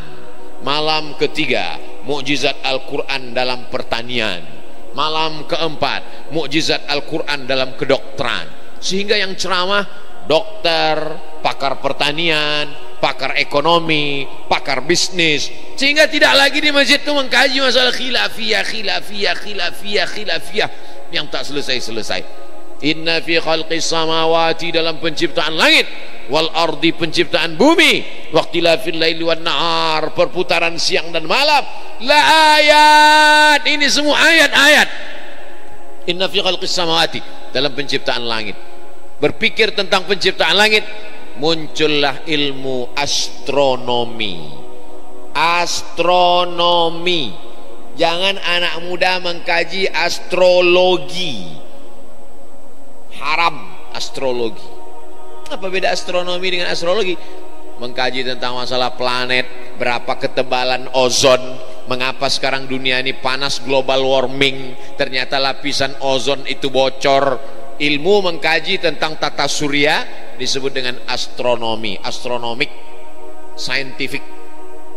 malam ketiga mukjizat Al-Quran dalam pertanian, malam keempat mukjizat Al-Quran dalam kedokteran. Sehingga yang ceramah dokter, pakar pertanian, pakar ekonomi, pakar bisnis. Sehingga tidak lagi di masjid itu mengkaji masalah khilafiyah yang tak selesai-selesai. Inna fi khalqis samawati, dalam penciptaan langit, wal ardi, penciptaan bumi, waqtilafil laili wan nahar, perputaran siang dan malam, la ayat, ini semua ayat-ayat. Inna fi khalqis samawati, dalam penciptaan langit. Berpikir tentang penciptaan langit, muncullah ilmu astronomi. Astronomi. Jangan anak muda mengkaji astrologi. Haram astrologi. Apa beda astronomi dengan astrologi? Mengkaji tentang masalah planet, berapa ketebalan ozon, mengapa sekarang dunia ini panas, global warming, ternyata lapisan ozon itu bocor. Ilmu mengkaji tentang tata surya disebut dengan astronomi, astronomik, scientific.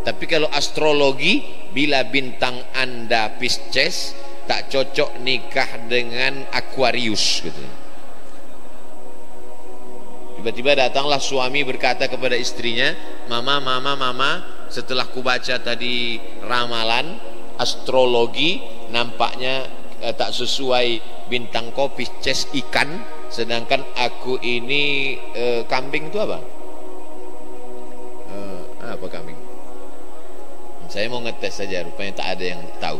Tapi kalau astrologi, bila bintang Anda Pisces, tak cocok nikah dengan Aquarius gitu. Tiba-tiba datanglah suami berkata kepada istrinya, mama, setelah kubaca tadi ramalan astrologi, nampaknya tak sesuai bintang kau Pisces ikan, sedangkan aku ini kambing itu apa? Apa kambing? Saya mau ngetes saja, rupanya tak ada yang tahu.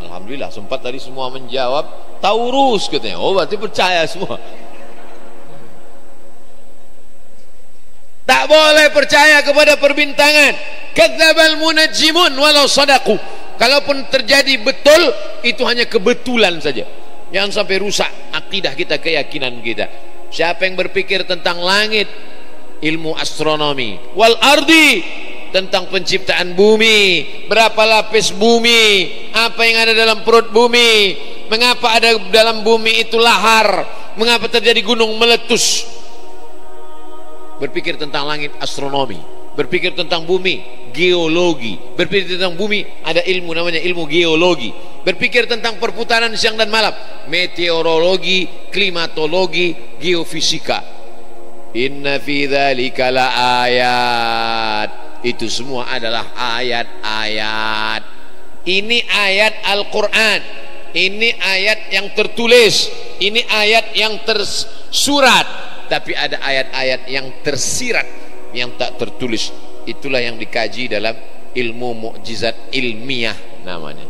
Alhamdulillah, sempat tadi semua menjawab Taurus katanya. Oh, berarti percaya semua. Tak boleh percaya kepada perbintangan. Kadzdzabal munajjimun walau sadaqu. Kalaupun terjadi betul, itu hanya kebetulan saja. Jangan sampai rusak akidah kita, keyakinan kita. Siapa yang berpikir tentang langit, ilmu astronomi, wal ardi, tentang penciptaan bumi, berapa lapis bumi, apa yang ada dalam perut bumi, mengapa ada dalam bumi itu lahar, mengapa terjadi gunung meletus. Berpikir tentang langit, astronomi. Berpikir tentang bumi, geologi. Berpikir tentang bumi, ada ilmu namanya ilmu geologi. Berpikir tentang perputaran siang dan malam, meteorologi, klimatologi, geofisika. Inna fi dzalika la ayat. Itu semua adalah ayat-ayat. Ini ayat Al-Quran, ini ayat yang tertulis, ini ayat yang tersurat. Tapi ada ayat-ayat yang tersirat, yang tak tertulis. Itulah yang dikaji dalam ilmu mukjizat ilmiah namanya.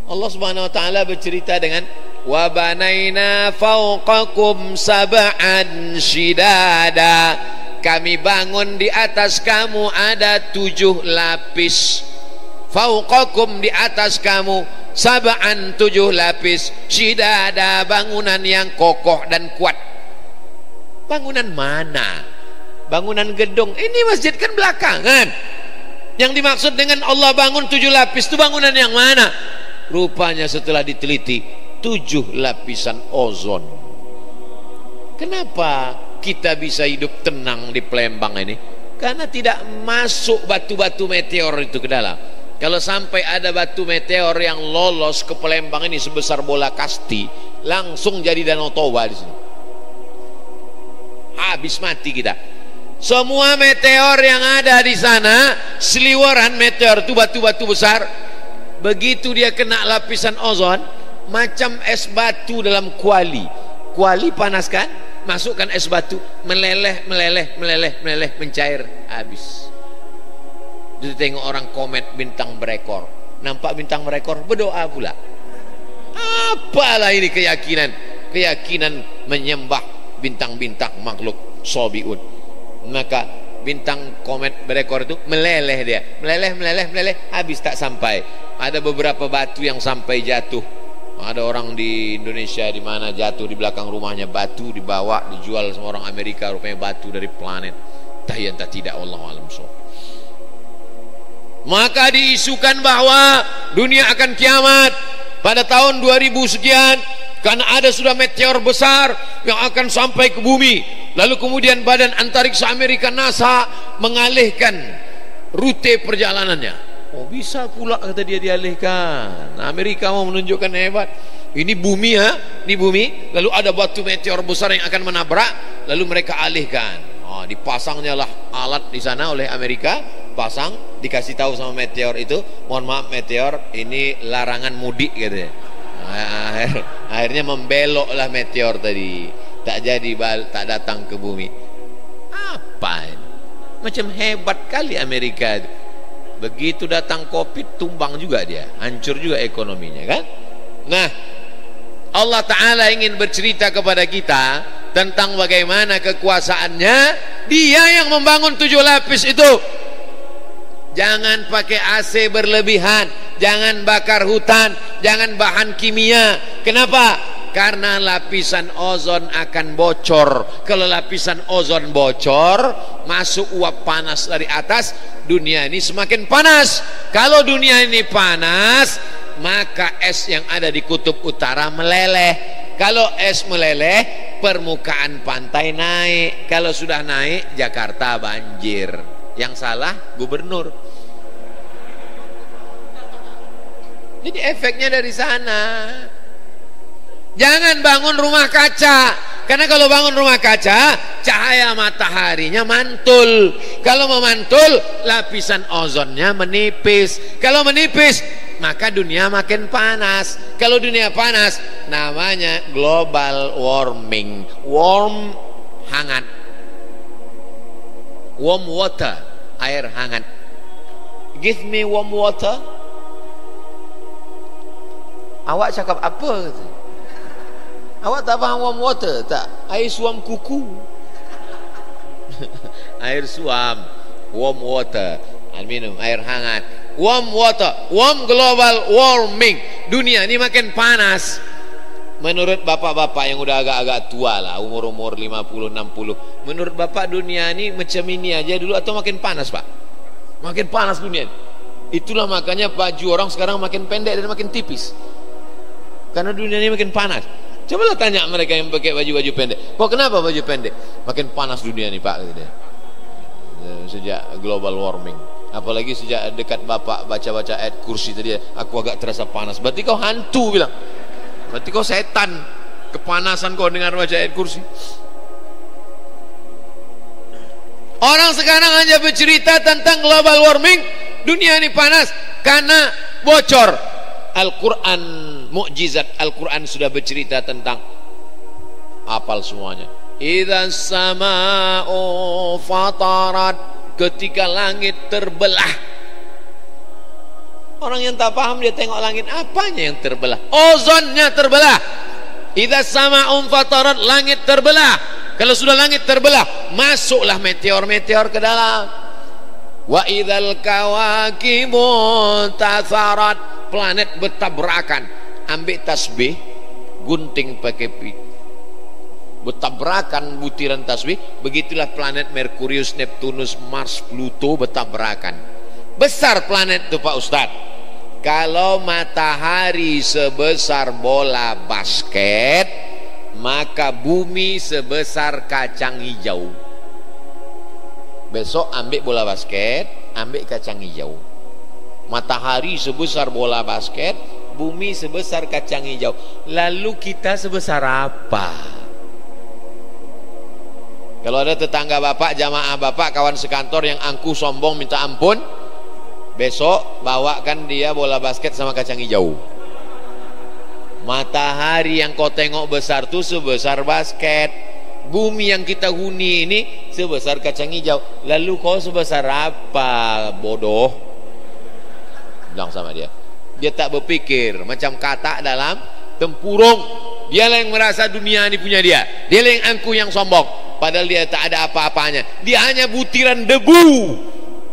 Allah Subhanahu wa taala bercerita dengan wa banaina fawqakum sab'an shidada. Kami bangun di atas kamu ada 7 lapis. Fawqakum, di atas kamu, sab'an, 7 lapis, shidada, bangunan yang kokoh dan kuat. Bangunan mana? Bangunan gedung. Ini masjid kan belakangan. Yang dimaksud dengan Allah bangun 7 lapis itu bangunan yang mana? Rupanya setelah diteliti, 7 lapisan ozon. Kenapa kita bisa hidup tenang di Palembang ini? Karena tidak masuk batu-batu meteor itu ke dalam. Kalau sampai ada batu meteor yang lolos ke Palembang ini sebesar bola kasti, langsung jadi Danau Toba di sini. Habis mati kita. Semua meteor yang ada di sana, seliweran meteor itu batu-batu besar. Begitu dia kena lapisan ozon, macam es batu dalam kuali. Kuali panas kan? Masukkan es batu, meleleh, mencair, habis. Jadi tengok orang komet bintang berekor, nampak bintang berekor, berdoa pula. Apalah ini keyakinan menyembah bintang-bintang makhluk sobiun. Maka bintang komet berekor itu meleleh dia, meleleh, habis tak sampai. Ada beberapa batu yang sampai jatuh. Ada orang di Indonesia di mana jatuh di belakang rumahnya, batu dibawa dijual sama orang Amerika, rupanya batu dari planet. Tahiyan tak tidak, wallahu alam shawab. Maka diisukan bahwa dunia akan kiamat pada tahun 2000 sekian, karena ada sudah meteor besar yang akan sampai ke bumi. Lalu kemudian Badan Antariksa Amerika NASA mengalihkan rute perjalanannya. Oh, bisa pula kata dia dialihkan. Nah, Amerika mau menunjukkan hebat. Ini bumi ya, ini bumi. Lalu ada batu meteor besar yang akan menabrak, lalu mereka alihkan. Oh, dipasangnya lah alat di sana oleh Amerika, pasang, dikasih tahu sama meteor itu, mohon maaf meteor, ini larangan mudik gitu ya. Akhirnya membeloklah meteor tadi, tak jadi tak datang ke bumi. Apa ini? Macam hebat kali Amerika itu. Begitu datang Covid, tumbang juga dia, hancur juga ekonominya kan. Nah, Allah Ta'ala ingin bercerita kepada kita tentang bagaimana kekuasaannya. Dia yang membangun 7 lapis itu. Jangan pakai AC berlebihan, jangan bakar hutan, jangan bahan kimia. Kenapa? Karena lapisan ozon akan bocor. Kalau lapisan ozon bocor, masuk uap panas dari atas, dunia ini semakin panas. Kalau dunia ini panas, maka es yang ada di kutub utara meleleh. Kalau es meleleh, permukaan pantai naik. Kalau sudah naik, Jakarta banjir. Yang salah gubernur. Jadi efeknya dari sana. Jangan bangun rumah kaca, karena kalau bangun rumah kaca, cahaya mataharinya mantul. Kalau memantul, lapisan ozonnya menipis. Kalau menipis, maka dunia makin panas. Kalau dunia panas, namanya global warming. Warm, hangat. Warm water, air hangat. Give me warm water. Awak cakap apa? Awak tak faham warm water tak? Air suam kuku. Air suam, warm water. Minum air hangat. Warm water, warm global warming. Dunia ini makin panas. Menurut bapak-bapak yang udah agak-agak tua lah, umur-umur 50, 60, menurut bapak dunia ini macam ini aja dulu atau makin panas, Pak? Makin panas dunia. Itulah makanya baju orang sekarang makin pendek dan makin tipis. Karena dunia ini makin panas. Cobalah tanya mereka yang pakai baju-baju pendek, kok kenapa baju pendek? Makin panas dunia ini, Pak, gitu. Sejak global warming. Apalagi sejak dekat bapak baca-baca ayat kursi tadi, aku agak terasa panas. Berarti kau hantu, bilang. Berarti kau setan. Kepanasan kau dengar baca ayat kursi. Orang sekarang hanya bercerita tentang global warming, dunia ini panas karena bocor. Al-Quran, mukjizat Al-Quran sudah bercerita tentang, hafal semuanya. Idza sama'u fatarat, ketika langit terbelah. Orang yang tak paham, dia tengok langit, apanya yang terbelah? Ozonnya terbelah. Idza sama'u fatarat, langit terbelah. Kalau sudah langit terbelah, masuklah meteor-meteor ke dalam. Wa idzal kawakibu tatharat, planet bertabrakan. Ambil tasbih, gunting pakai bertabrakan butiran tasbih. Begitulah planet Merkurius, Neptunus, Mars, Pluto bertabrakan. Besar planet itu, Pak Ustadz. Kalau matahari sebesar bola basket, maka bumi sebesar kacang hijau. Besok ambil bola basket, ambil kacang hijau. Matahari sebesar bola basket, bumi sebesar kacang hijau. Lalu kita sebesar apa? Kalau ada tetangga bapak, jamaah bapak, kawan sekantor yang angkuh sombong minta ampun, besok bawakan dia bola basket sama kacang hijau. Matahari yang kau tengok besar tuh sebesar basket, bumi yang kita huni ini sebesar kacang hijau. Lalu kau sebesar apa, bodoh? Bilang sama dia. Dia tak berpikir, macam katak dalam tempurung. Dia yang merasa dunia ini punya dia. Dia yang angkuh, yang sombong. Padahal dia tak ada apa-apanya. Dia hanya butiran debu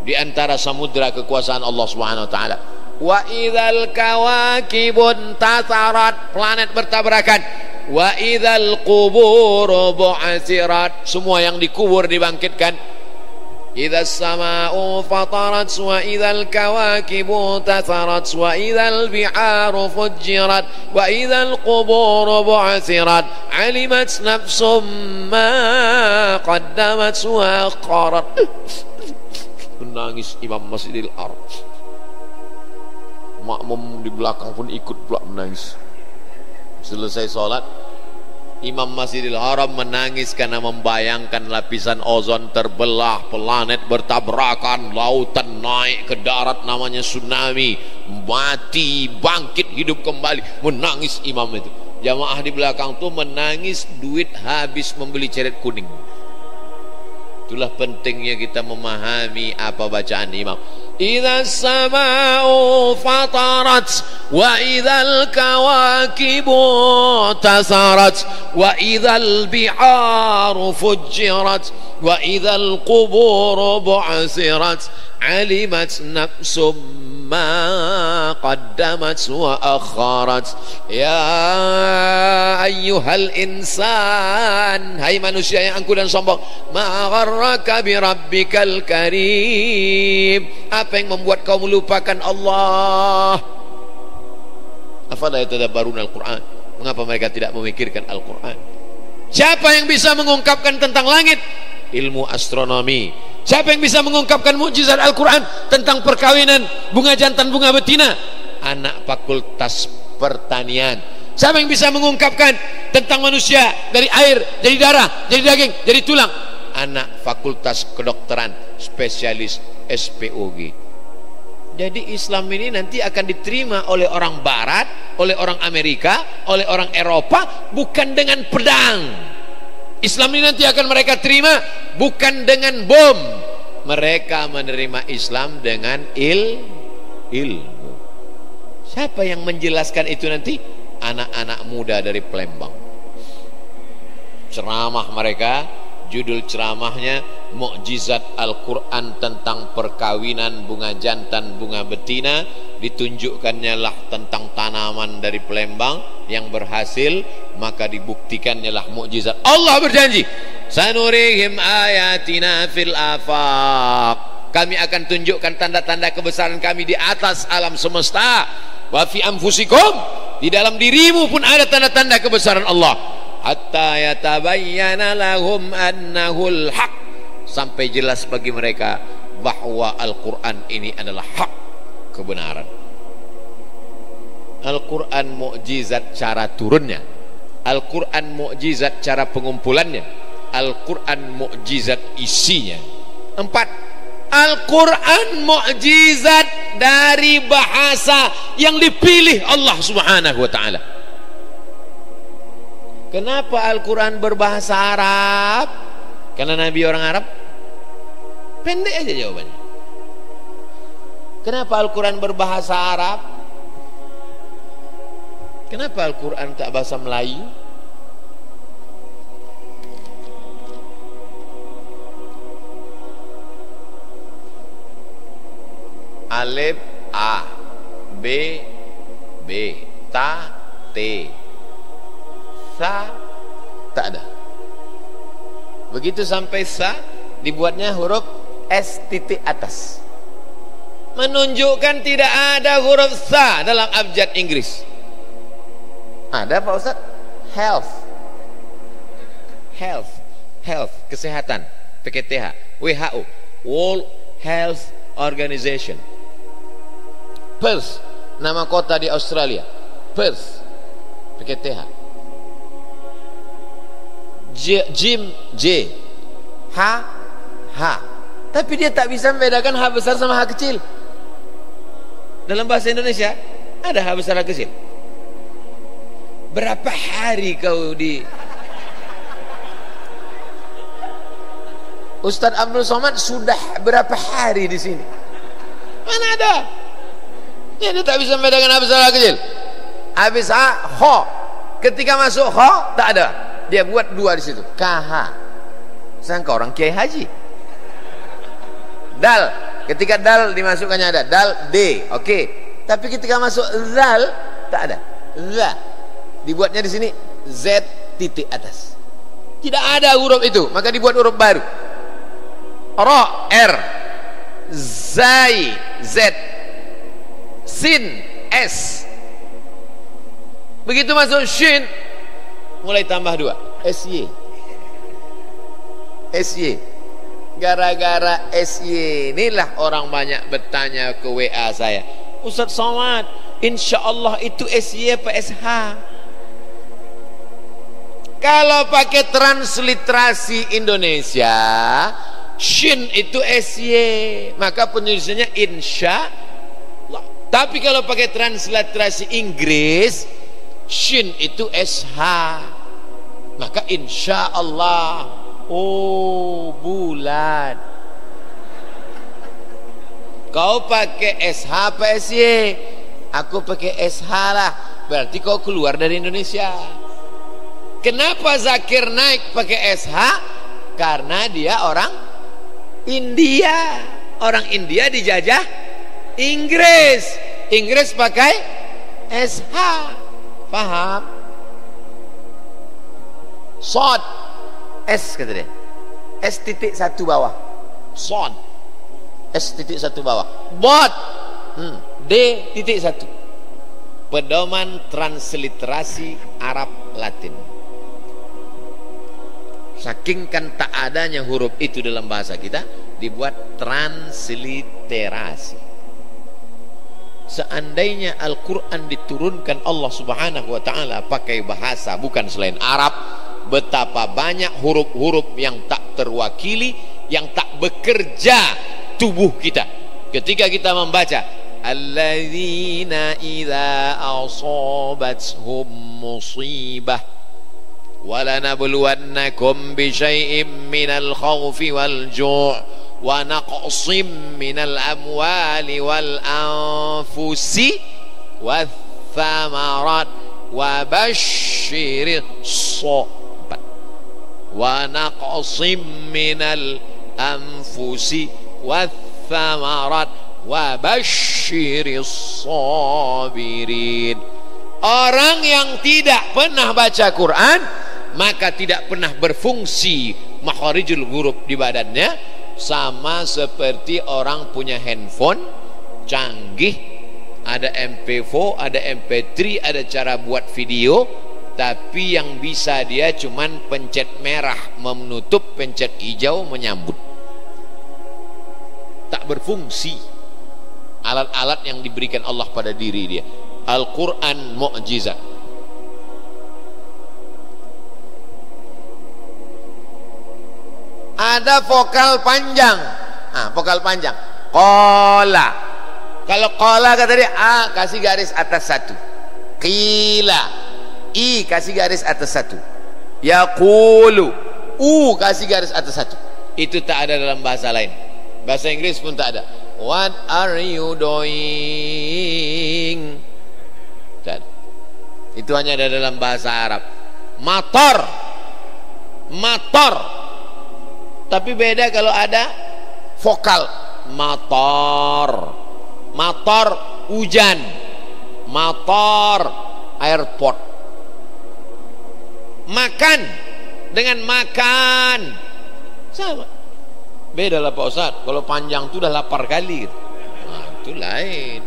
di antara samudra kekuasaan Allah Subhanahu wa taala. Wa idzal kawakibun tasarat, planet bertabrakan. Wa idzal qubur bu'asirat, semua yang dikubur dibangkitkan. Idzas sama'u fatarat wa idzal kawakibu tasarat wa idzal bi'aru fujjirat wa idzal qubur bu'asirat alimat nafsum ma qaddamat wa akharat. Menangis Imam Masjidil Haram. Makmum di belakang pun ikut pula menangis. Selesai sholat, Imam Masjidil Haram menangis karena membayangkan lapisan ozon terbelah, planet bertabrakan, lautan naik ke darat namanya tsunami, mati, bangkit, hidup kembali. Menangis imam itu. Jamaah di belakang tuh menangis, duit habis membeli ceret kuning. Itulah pentingnya kita memahami apa bacaan imam. Idzas sama'u fatarat wa idzal kawakibu tasarat wa idzal bi'aru fujjirat wa idzal qubur bu'asirat alimat nafsum ma qaddamat wa akharat. Ya ayyuhal insan, hai manusia yang angkuh dan sombong, ma gharraka bi rabbikal karim, apa yang membuat kau melupakan Allah? Afala yatadabbaruna al-Quran, mengapa mereka tidak memikirkan Al-Quran? Siapa yang bisa mengungkapkan tentang langit? Ilmu astronomi. Siapa yang bisa mengungkapkan mukjizat Al-Quran tentang perkawinan bunga jantan bunga betina? Anak fakultas pertanian. Siapa yang bisa mengungkapkan tentang manusia dari air, dari darah, dari daging, dari tulang? Anak fakultas kedokteran, spesialis SPOG. Jadi Islam ini nanti akan diterima oleh orang Barat, oleh orang Amerika, oleh orang Eropa, bukan dengan pedang. Islam ini nanti akan mereka terima bukan dengan bom. Mereka menerima Islam dengan ilmu. Siapa yang menjelaskan itu nanti? Anak-anak muda dari Palembang. Ceramah mereka, judul ceramahnya Mukjizat Al-Quran tentang perkawinan bunga jantan bunga betina. Ditunjukkannya lah tentang tanaman dari Palembang yang berhasil, maka dibuktikannya lah mukjizat. Allah berjanji, sanurihim ayatina fil afaq, kami akan tunjukkan tanda-tanda kebesaran kami di atas alam semesta. Wa fi anfusikum, di dalam dirimu pun ada tanda-tanda kebesaran Allah. Hatta yatabayyana lahum annahul haq, sampai jelas bagi mereka bahwa Al-Quran ini adalah hak, kebenaran. Al-Quran mukjizat cara turunnya, Al-Quran mukjizat cara pengumpulannya, Al-Quran mukjizat isinya. 4. Al-Quran mukjizat dari bahasa yang dipilih Allah Subhanahu wa taala. Kenapa Al-Quran berbahasa Arab? Karena Nabi orang Arab? Pendek aja jawabannya. Kenapa Al-Quran berbahasa Arab? Kenapa Al-Quran tak bahasa Melayu? Alif A, B B, Ta T, Sa tak ada. Begitu sampai Sa dibuatnya huruf S titik atas, menunjukkan tidak ada huruf Sa dalam abjad Inggris. Ada Pak Ustaz? Health, kesehatan, PKTH, WHO, World Health Organization. Perth, nama kota di Australia. Perth, pakai TH. Jim, J, H, H. Tapi dia tak bisa membedakan H besar sama H kecil. Dalam bahasa Indonesia ada H besar H kecil. Berapa hari kau di Ustadz Abdul Somad sudah berapa hari di sini? Mana ada? Dia tak bisa membedakan H besar H kecil. Habis H, Kho. Ketika masuk Kho tak ada. Dia buat dua di situ. KH. Sangka orang Kiai Haji. Dal. Ketika dal dimasukkannya ada. Dal D. Oke. Tapi ketika masuk zal tak ada. Za. Dibuatnya di sini Z titik atas. Tidak ada huruf itu, maka dibuat huruf baru. Ra, R, Zai, Z, Sin, S. Begitu masuk Shin, mulai tambah dua, SY. SY. Gara-gara SY inilah orang banyak bertanya ke WA saya, Ustaz Somad, insya Allah itu SY apa SH? Kalau pakai transliterasi Indonesia, Shin itu SY, maka penulisannya insya Allah. Tapi kalau pakai transliterasi Inggris, Shin itu SH, maka insya Allah. Oh, bulan. Kau pakai SH apa SY? Aku pakai SH lah. Berarti kau keluar dari Indonesia. Kenapa Zakir naik pakai SH? Karena dia orang India. Orang India dijajah Inggris. Inggris pakai SH. Paham? Sod, S kata dia. S titik satu bawah. Sod, S titik satu bawah. Bot, D titik satu. Pedoman transliterasi Arab Latin. Saking kan tak adanya huruf itu dalam bahasa kita, dibuat transliterasi. Seandainya Al-Quran diturunkan Allah Subhanahu wa ta'ala pakai bahasa bukan selain Arab, betapa banyak huruf-huruf yang tak terwakili, yang tak bekerja tubuh kita. Ketika kita membaca alladzina idza asabathum musibah walanabluwannakum bisyai'im minal khawfi wal ju' wa naqsim minal amwali wal anfusi wath thamarat wa basyiris sabat wa naqsim minal anfusi wath thamarat wa basyiris sabirin. Orang yang tidak pernah baca Quran maka tidak pernah berfungsi makharijul huruf di badannya, sama seperti orang punya handphone canggih, ada MP4, ada MP3, ada cara buat video, tapi yang bisa dia cuman pencet merah menutup, pencet hijau menyambut. Tak berfungsi alat-alat yang diberikan Allah pada diri dia. Al-Quran mu'jizat. Ada vokal panjang. Vokal panjang. Qala. Kalau qala kata dia A kasih garis atas satu. Qila. I kasih garis atas satu. Yaqulu. U kasih garis atas satu. Itu tak ada dalam bahasa lain. Bahasa Inggris pun tak ada. What are you doing? Tak ada. Itu hanya ada dalam bahasa Arab. Mator. Mator. Tapi beda kalau ada vokal. Motor, motor hujan, motor airport. Makan dengan makan sama. Beda lah Pak Ustadz. Kalau panjang itu udah lapar kali. Itu lain.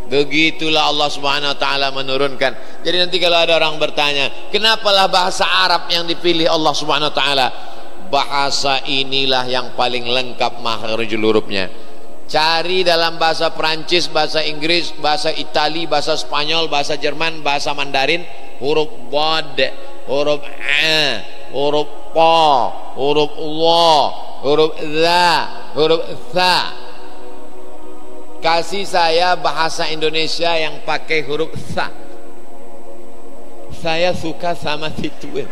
Begitulah Allah Subhanahu wa ta'ala menurunkan. Jadi nanti kalau ada orang bertanya, kenapalah bahasa Arab yang dipilih Allah Subhanahu wa ta'ala? Bahasa inilah yang paling lengkap makharijul hurufnya. Cari dalam bahasa Perancis, bahasa Inggris, bahasa Itali, bahasa Spanyol, bahasa Jerman, bahasa Mandarin, huruf bod, huruf a, huruf po, huruf wo, huruf za, huruf tha. Kasih saya bahasa Indonesia yang pakai huruf tha. Saya suka sama situ.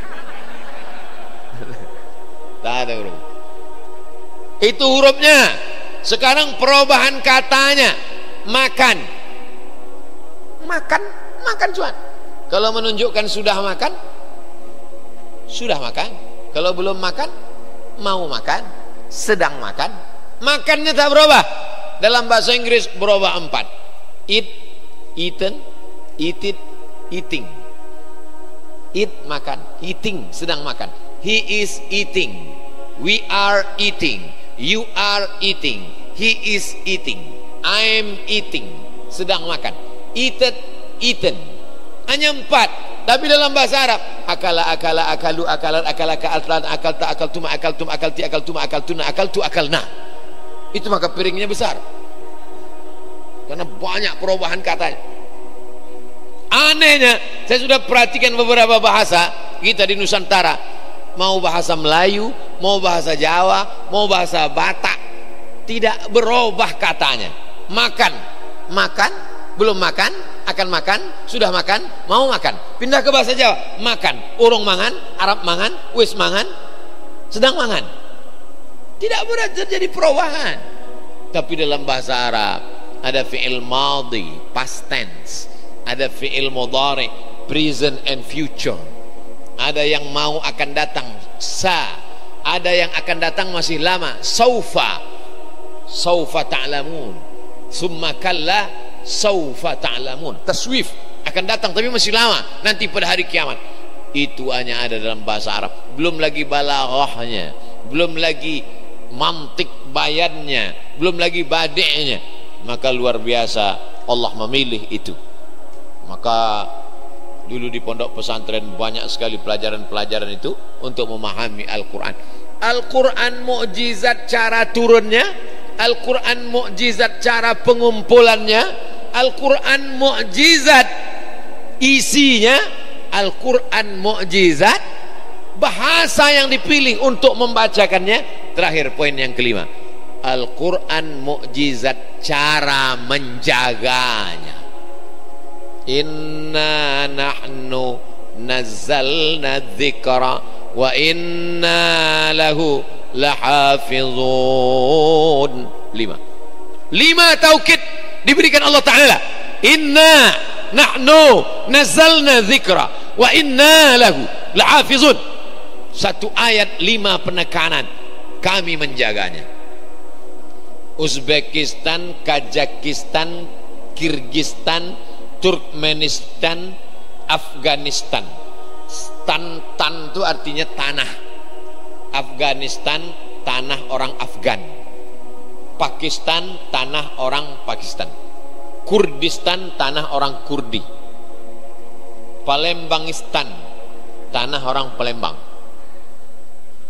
Tak ada huruf. Itu hurufnya. Sekarang perubahan katanya, makan. Makan cuan. Kalau menunjukkan sudah makan, sudah makan. Kalau belum makan, mau makan, sedang makan. Makannya tak berubah. Dalam bahasa Inggris berubah 4. Eat, eaten, eat it, eating. Eat, makan. Eating, sedang makan. He is eating. We are eating. You are eating. He is eating. I am eating. Sedang makan. Eated, eaten. Hanya 4. Tapi dalam bahasa Arab, akala, akala, akalu, akalan, akala, akal, akal, ta, akal, tuma, akal, tum, akal, ti, akal, tuma, akal, tuna, akal, tu, akal, na. Itu maka piringnya besar. Karena banyak perubahan katanya. Anehnya, saya sudah perhatikan beberapa bahasa kita di Nusantara. Mau bahasa Melayu, mau bahasa Jawa, mau bahasa Batak, tidak berubah katanya. Makan, makan, belum makan, akan makan, sudah makan, mau makan. Pindah ke bahasa Jawa, makan, urung mangan, Arab mangan, wis mangan, sedang mangan. Tidak berat terjadi perubahan. Tapi dalam bahasa Arab ada fi'il madhi, past tense, ada fi'il mudhari, present and future. Ada yang mau akan datang, sa. Ada yang akan datang masih lama, saufa. Saufa ta'lamun. Summa kalla saufa ta'lamun. Taswif, akan datang tapi masih lama, nanti pada hari kiamat. Itu hanya ada dalam bahasa Arab. Belum lagi balaghahnya, belum lagi mantik bayannya, belum lagi badi'nya. Maka luar biasa Allah memilih itu. Maka dulu di pondok pesantren banyak sekali pelajaran-pelajaran itu untuk memahami Al-Quran. Al-Quran mukjizat cara turunnya, Al-Quran mukjizat cara pengumpulannya, Al-Quran mukjizat isinya, Al-Quran mukjizat bahasa yang dipilih untuk membacakannya. Terakhir poin yang kelima, Al-Quran mukjizat cara menjaganya. Inna nahnu nazzalna dzikra wa inna lahu lahafizun. 5 taukid diberikan Allah Ta'ala. Inna nahnu nazzalna dzikra wa inna lahu lahafizun. 1 ayat 5 penekanan, kami menjaganya. Uzbekistan, Kazakhstan, Kirgistan, Turkmenistan, Afghanistan. Tan itu artinya tanah. Afghanistan, tanah orang Afgan. Pakistan, tanah orang Pakistan. Kurdistan, tanah orang Kurdi. Palembangistan, tanah orang Palembang.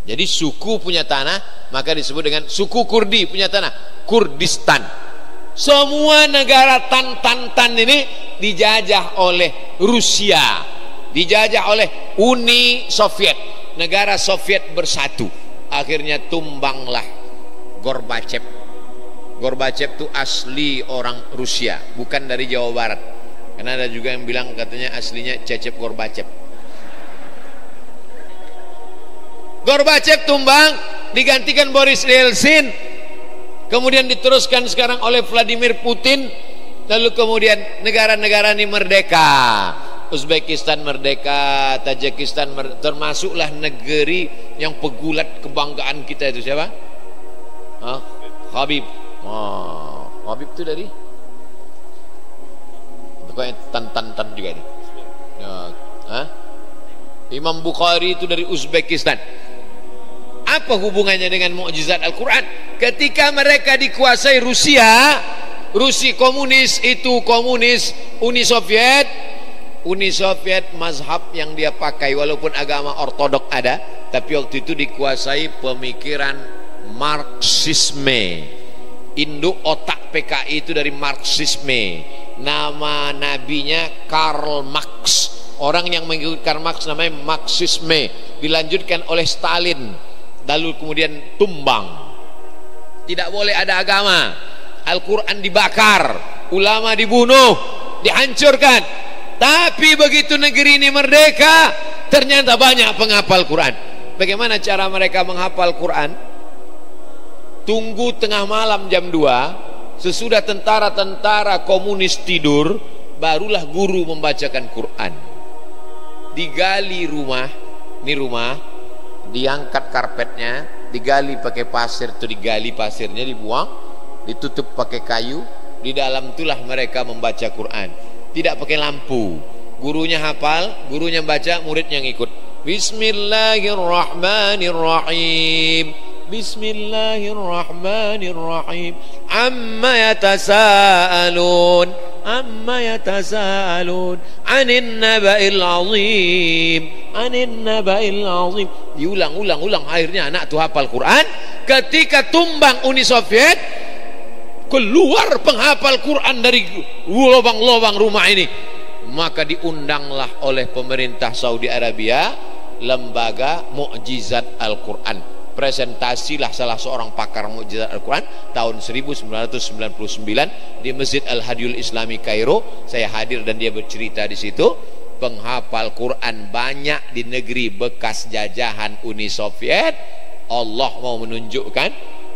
Jadi suku punya tanah, maka disebut dengan suku Kurdi punya tanah, Kurdistan. Semua negara tan ini dijajah oleh Rusia, dijajah oleh Uni Soviet. Negara Soviet bersatu, akhirnya tumbanglah Gorbachev. Gorbachev itu asli orang Rusia, bukan dari Jawa Barat. Karena ada juga yang bilang katanya aslinya Cecep Gorbachev. Gorbachev tumbang, digantikan Boris Yeltsin. Kemudian diteruskan sekarang oleh Vladimir Putin. Lalu kemudian negara-negara ini merdeka. Uzbekistan merdeka, Tajikistan merdeka. Termasuklah negeri yang pegulat kebanggaan kita itu siapa? Habib. Habib itu dari pokoknya tan juga itu. Imam Bukhari itu dari Uzbekistan. Apa hubungannya dengan mukjizat Al-Quran? Ketika mereka dikuasai Rusia komunis, itu komunis Uni Soviet mazhab yang dia pakai walaupun agama ortodok ada, tapi waktu itu dikuasai pemikiran Marxisme. Induk otak PKI itu dari Marxisme. Nama nabinya Karl Marx. Orang yang mengikuti Karl Marx namanya Marxisme. Dilanjutkan oleh Stalin, lalu kemudian tumbang. Tidak boleh ada agama. Al-Quran dibakar, ulama dibunuh, dihancurkan. Tapi begitu negeri ini merdeka, ternyata banyak penghafal Quran. Bagaimana cara mereka menghafal Quran? Tunggu tengah malam jam 2, sesudah tentara-tentara komunis tidur, barulah guru membacakan Quran. Digali rumah, ini rumah, diangkat karpetnya, digali pakai pasir, itu digali pasirnya, dibuang, ditutup pakai kayu, di dalam itulah mereka membaca Quran. Tidak pakai lampu. Gurunya hafal, gurunya baca, muridnya ngikut. Bismillahirrahmanirrahim. Bismillahirrahmanirrahim. Amma yatasaalun, amma yatasaalun, 'anil naba'il 'azim, 'anil naba'il 'azim. Diulang-ulang akhirnya anak tuh hafal Quran. Ketika tumbang Uni Soviet, keluar penghafal Quran dari lubang-lubang rumah ini. Maka diundanglah oleh pemerintah Saudi Arabia lembaga Mukjizat Al-Quran. Presentasilah salah seorang pakar Mukjizat Al-Quran tahun 1999 di Masjid Al-Hadiyul Islami Kairo. Saya hadir dan dia bercerita di situ. Penghafal Quran banyak di negeri bekas jajahan Uni Soviet. Allah mau menunjukkan,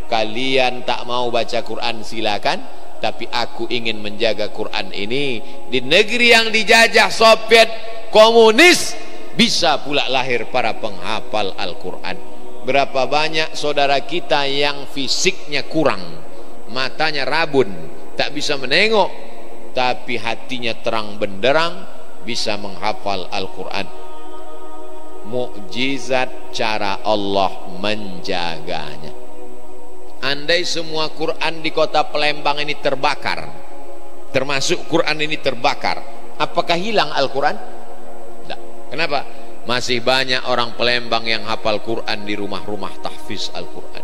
kalian tak mau baca Quran silakan, tapi aku ingin menjaga Quran ini di negeri yang dijajah Soviet komunis. Bisa pula lahir para penghafal Al-Quran. Berapa banyak saudara kita yang fisiknya kurang, matanya rabun, tak bisa menengok, tapi hatinya terang benderang, bisa menghafal Al-Quran. Mukjizat cara Allah menjaganya. Andai semua Quran di kota Palembang ini terbakar, termasuk Quran ini terbakar, apakah hilang Al-Quran? Tidak. Kenapa? Masih banyak orang Palembang yang hafal Quran di rumah-rumah tahfiz Al-Quran.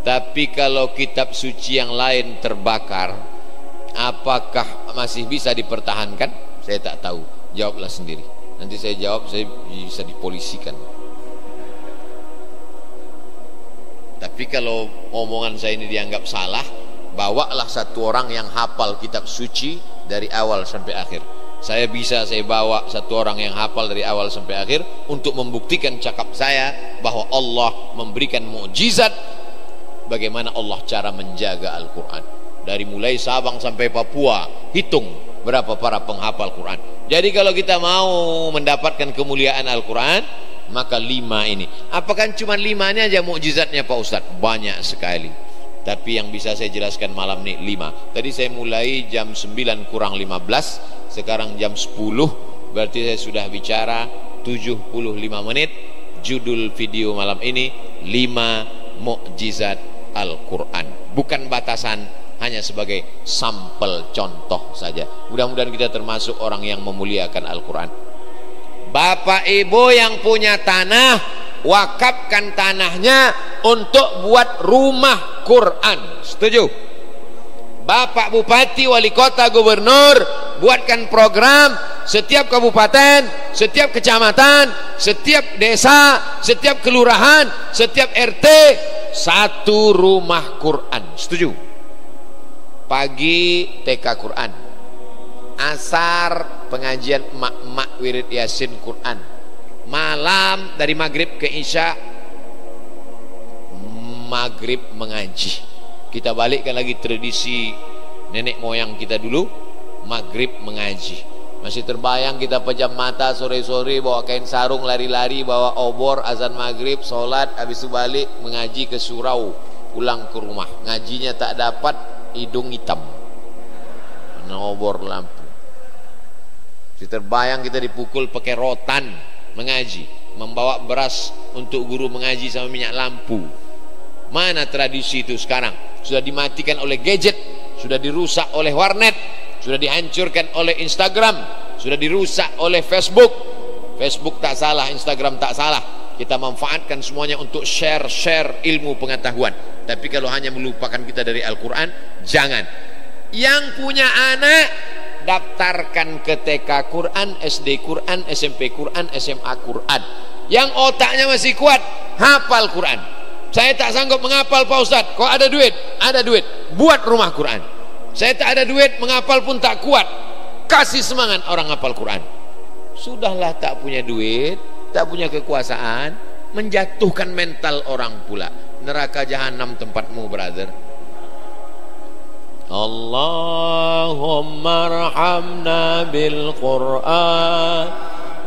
Tapi kalau kitab suci yang lain terbakar, apakah masih bisa dipertahankan? Saya tak tahu. Jawablah sendiri. Nanti saya jawab, saya bisa dipolisikan. Tapi kalau omongan saya ini dianggap salah, bawalah satu orang yang hafal kitab suci dari awal sampai akhir. Saya bawa satu orang yang hafal dari awal sampai akhir untuk membuktikan cakap saya bahwa Allah memberikan mukjizat. Bagaimana Allah cara menjaga Al-Quran dari mulai Sabang sampai Papua. Hitung berapa para penghafal Quran. Jadi kalau kita mau mendapatkan kemuliaan Al-Quran, maka 5 ini. Apakah cuma 5 ini aja mukjizatnya Pak Ustadz? Banyak sekali. Tapi yang bisa saya jelaskan malam ini 5. Tadi saya mulai jam 9 kurang 15, sekarang jam 10, berarti saya sudah bicara 75 menit. Judul video malam ini 5 mukjizat Al-Quran. Bukan batasan, hanya sebagai sampel contoh saja. Mudah-mudahan kita termasuk orang yang memuliakan Al-Quran. Bapak Ibu yang punya tanah, wakafkan tanahnya untuk buat rumah Quran. Setuju? Bapak Bupati, Wali Kota, Gubernur, buatkan program setiap kabupaten, setiap kecamatan, setiap desa, setiap kelurahan, setiap RT, satu rumah Quran. Setuju? Pagi TK Quran, asar pengajian emak-emak wirid yasin Quran, malam dari maghrib ke isya maghrib mengaji. Kita balikkan lagi tradisi nenek moyang kita dulu, maghrib mengaji. Masih terbayang kita pejam mata sore-sore bawa kain sarung, lari-lari bawa obor, azan maghrib, sholat, habis itu balik mengaji ke surau, pulang ke rumah, ngajinya tak dapat, hidung hitam karena obor lampu. Masih terbayang kita dipukul pakai rotan mengaji, membawa beras untuk guru mengaji sama minyak lampu. Mana tradisi itu sekarang? Sudah dimatikan oleh gadget, sudah dirusak oleh warnet, sudah dihancurkan oleh Instagram, sudah dirusak oleh Facebook. Facebook tak salah, Instagram tak salah, kita manfaatkan semuanya untuk share ilmu pengetahuan. Tapi kalau hanya melupakan kita dari Al-Quran, jangan. Yang punya anak, daftarkan ke TK Quran, SD Quran, SMP Quran, SMA Quran. Yang otaknya masih kuat, hafal Quran. Saya tak sanggup menghafal Pak Ustadz. Kok ada duit? Ada duit, buat rumah Quran. Saya tak ada duit, menghafal pun tak kuat. Kasih semangat orang hafal Quran. Sudahlah tak punya duit, tak punya kekuasaan, menjatuhkan mental orang pula. Neraka jahanam tempatmu, brother. Allahumma arhamna bil Quran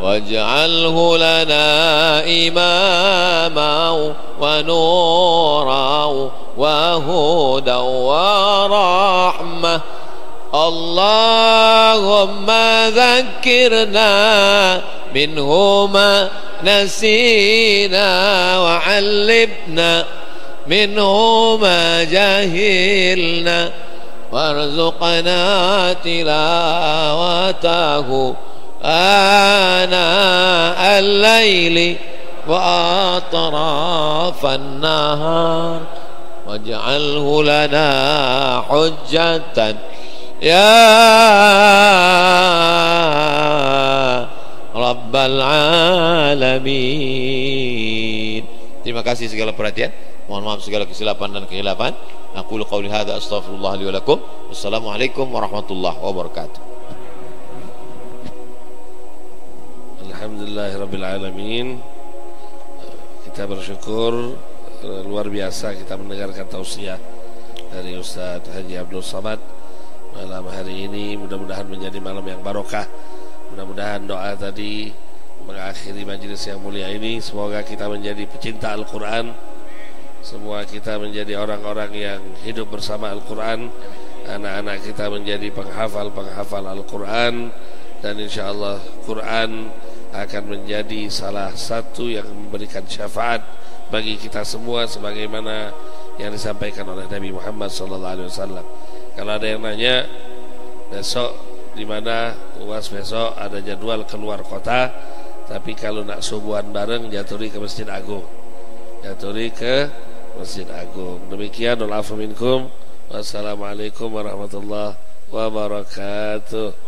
waj'alhu lana imama wa nura wa huda wa rahmah. Allahumma dhakkirna minhu ma nasina wa 'allimna minhu ma jahilna warzuqna tilawatahu ana al-laili wa atrafan nahar waj'alhu lana hujjatan ya Rabbal Alamin. Terima kasih segala perhatian. Mohon maaf segala kesilapan dan kehilafan. Aqulu qawli hadza astaghfirullah li wa lakum. Wassalamualaikum warahmatullahi wabarakatuh. Alhamdulillahirabbil alamin. Kita bersyukur luar biasa kita mendengarkan tausiah dari Ustaz Haji Abdul Samad malam hari ini. Mudah-mudahan menjadi malam yang barokah. Mudah-mudahan doa tadi mengakhiri majelis yang mulia ini. Semoga kita menjadi pecinta Al-Quran, semua kita menjadi orang-orang yang hidup bersama Al-Quran, anak-anak kita menjadi penghafal Al-Quran, dan insyaAllah Quran akan menjadi salah satu yang memberikan syafaat bagi kita semua sebagaimana yang disampaikan oleh Nabi Muhammad SAW. Kalau ada yang nanya besok di mana, UAS besok ada jadwal keluar kota, tapi kalau nak subuhan bareng jaturi ke Masjid Agung. Jaturi ke Masjid Agung. Demikian, wal afu minkum. Wassalamualaikum warahmatullahi wabarakatuh.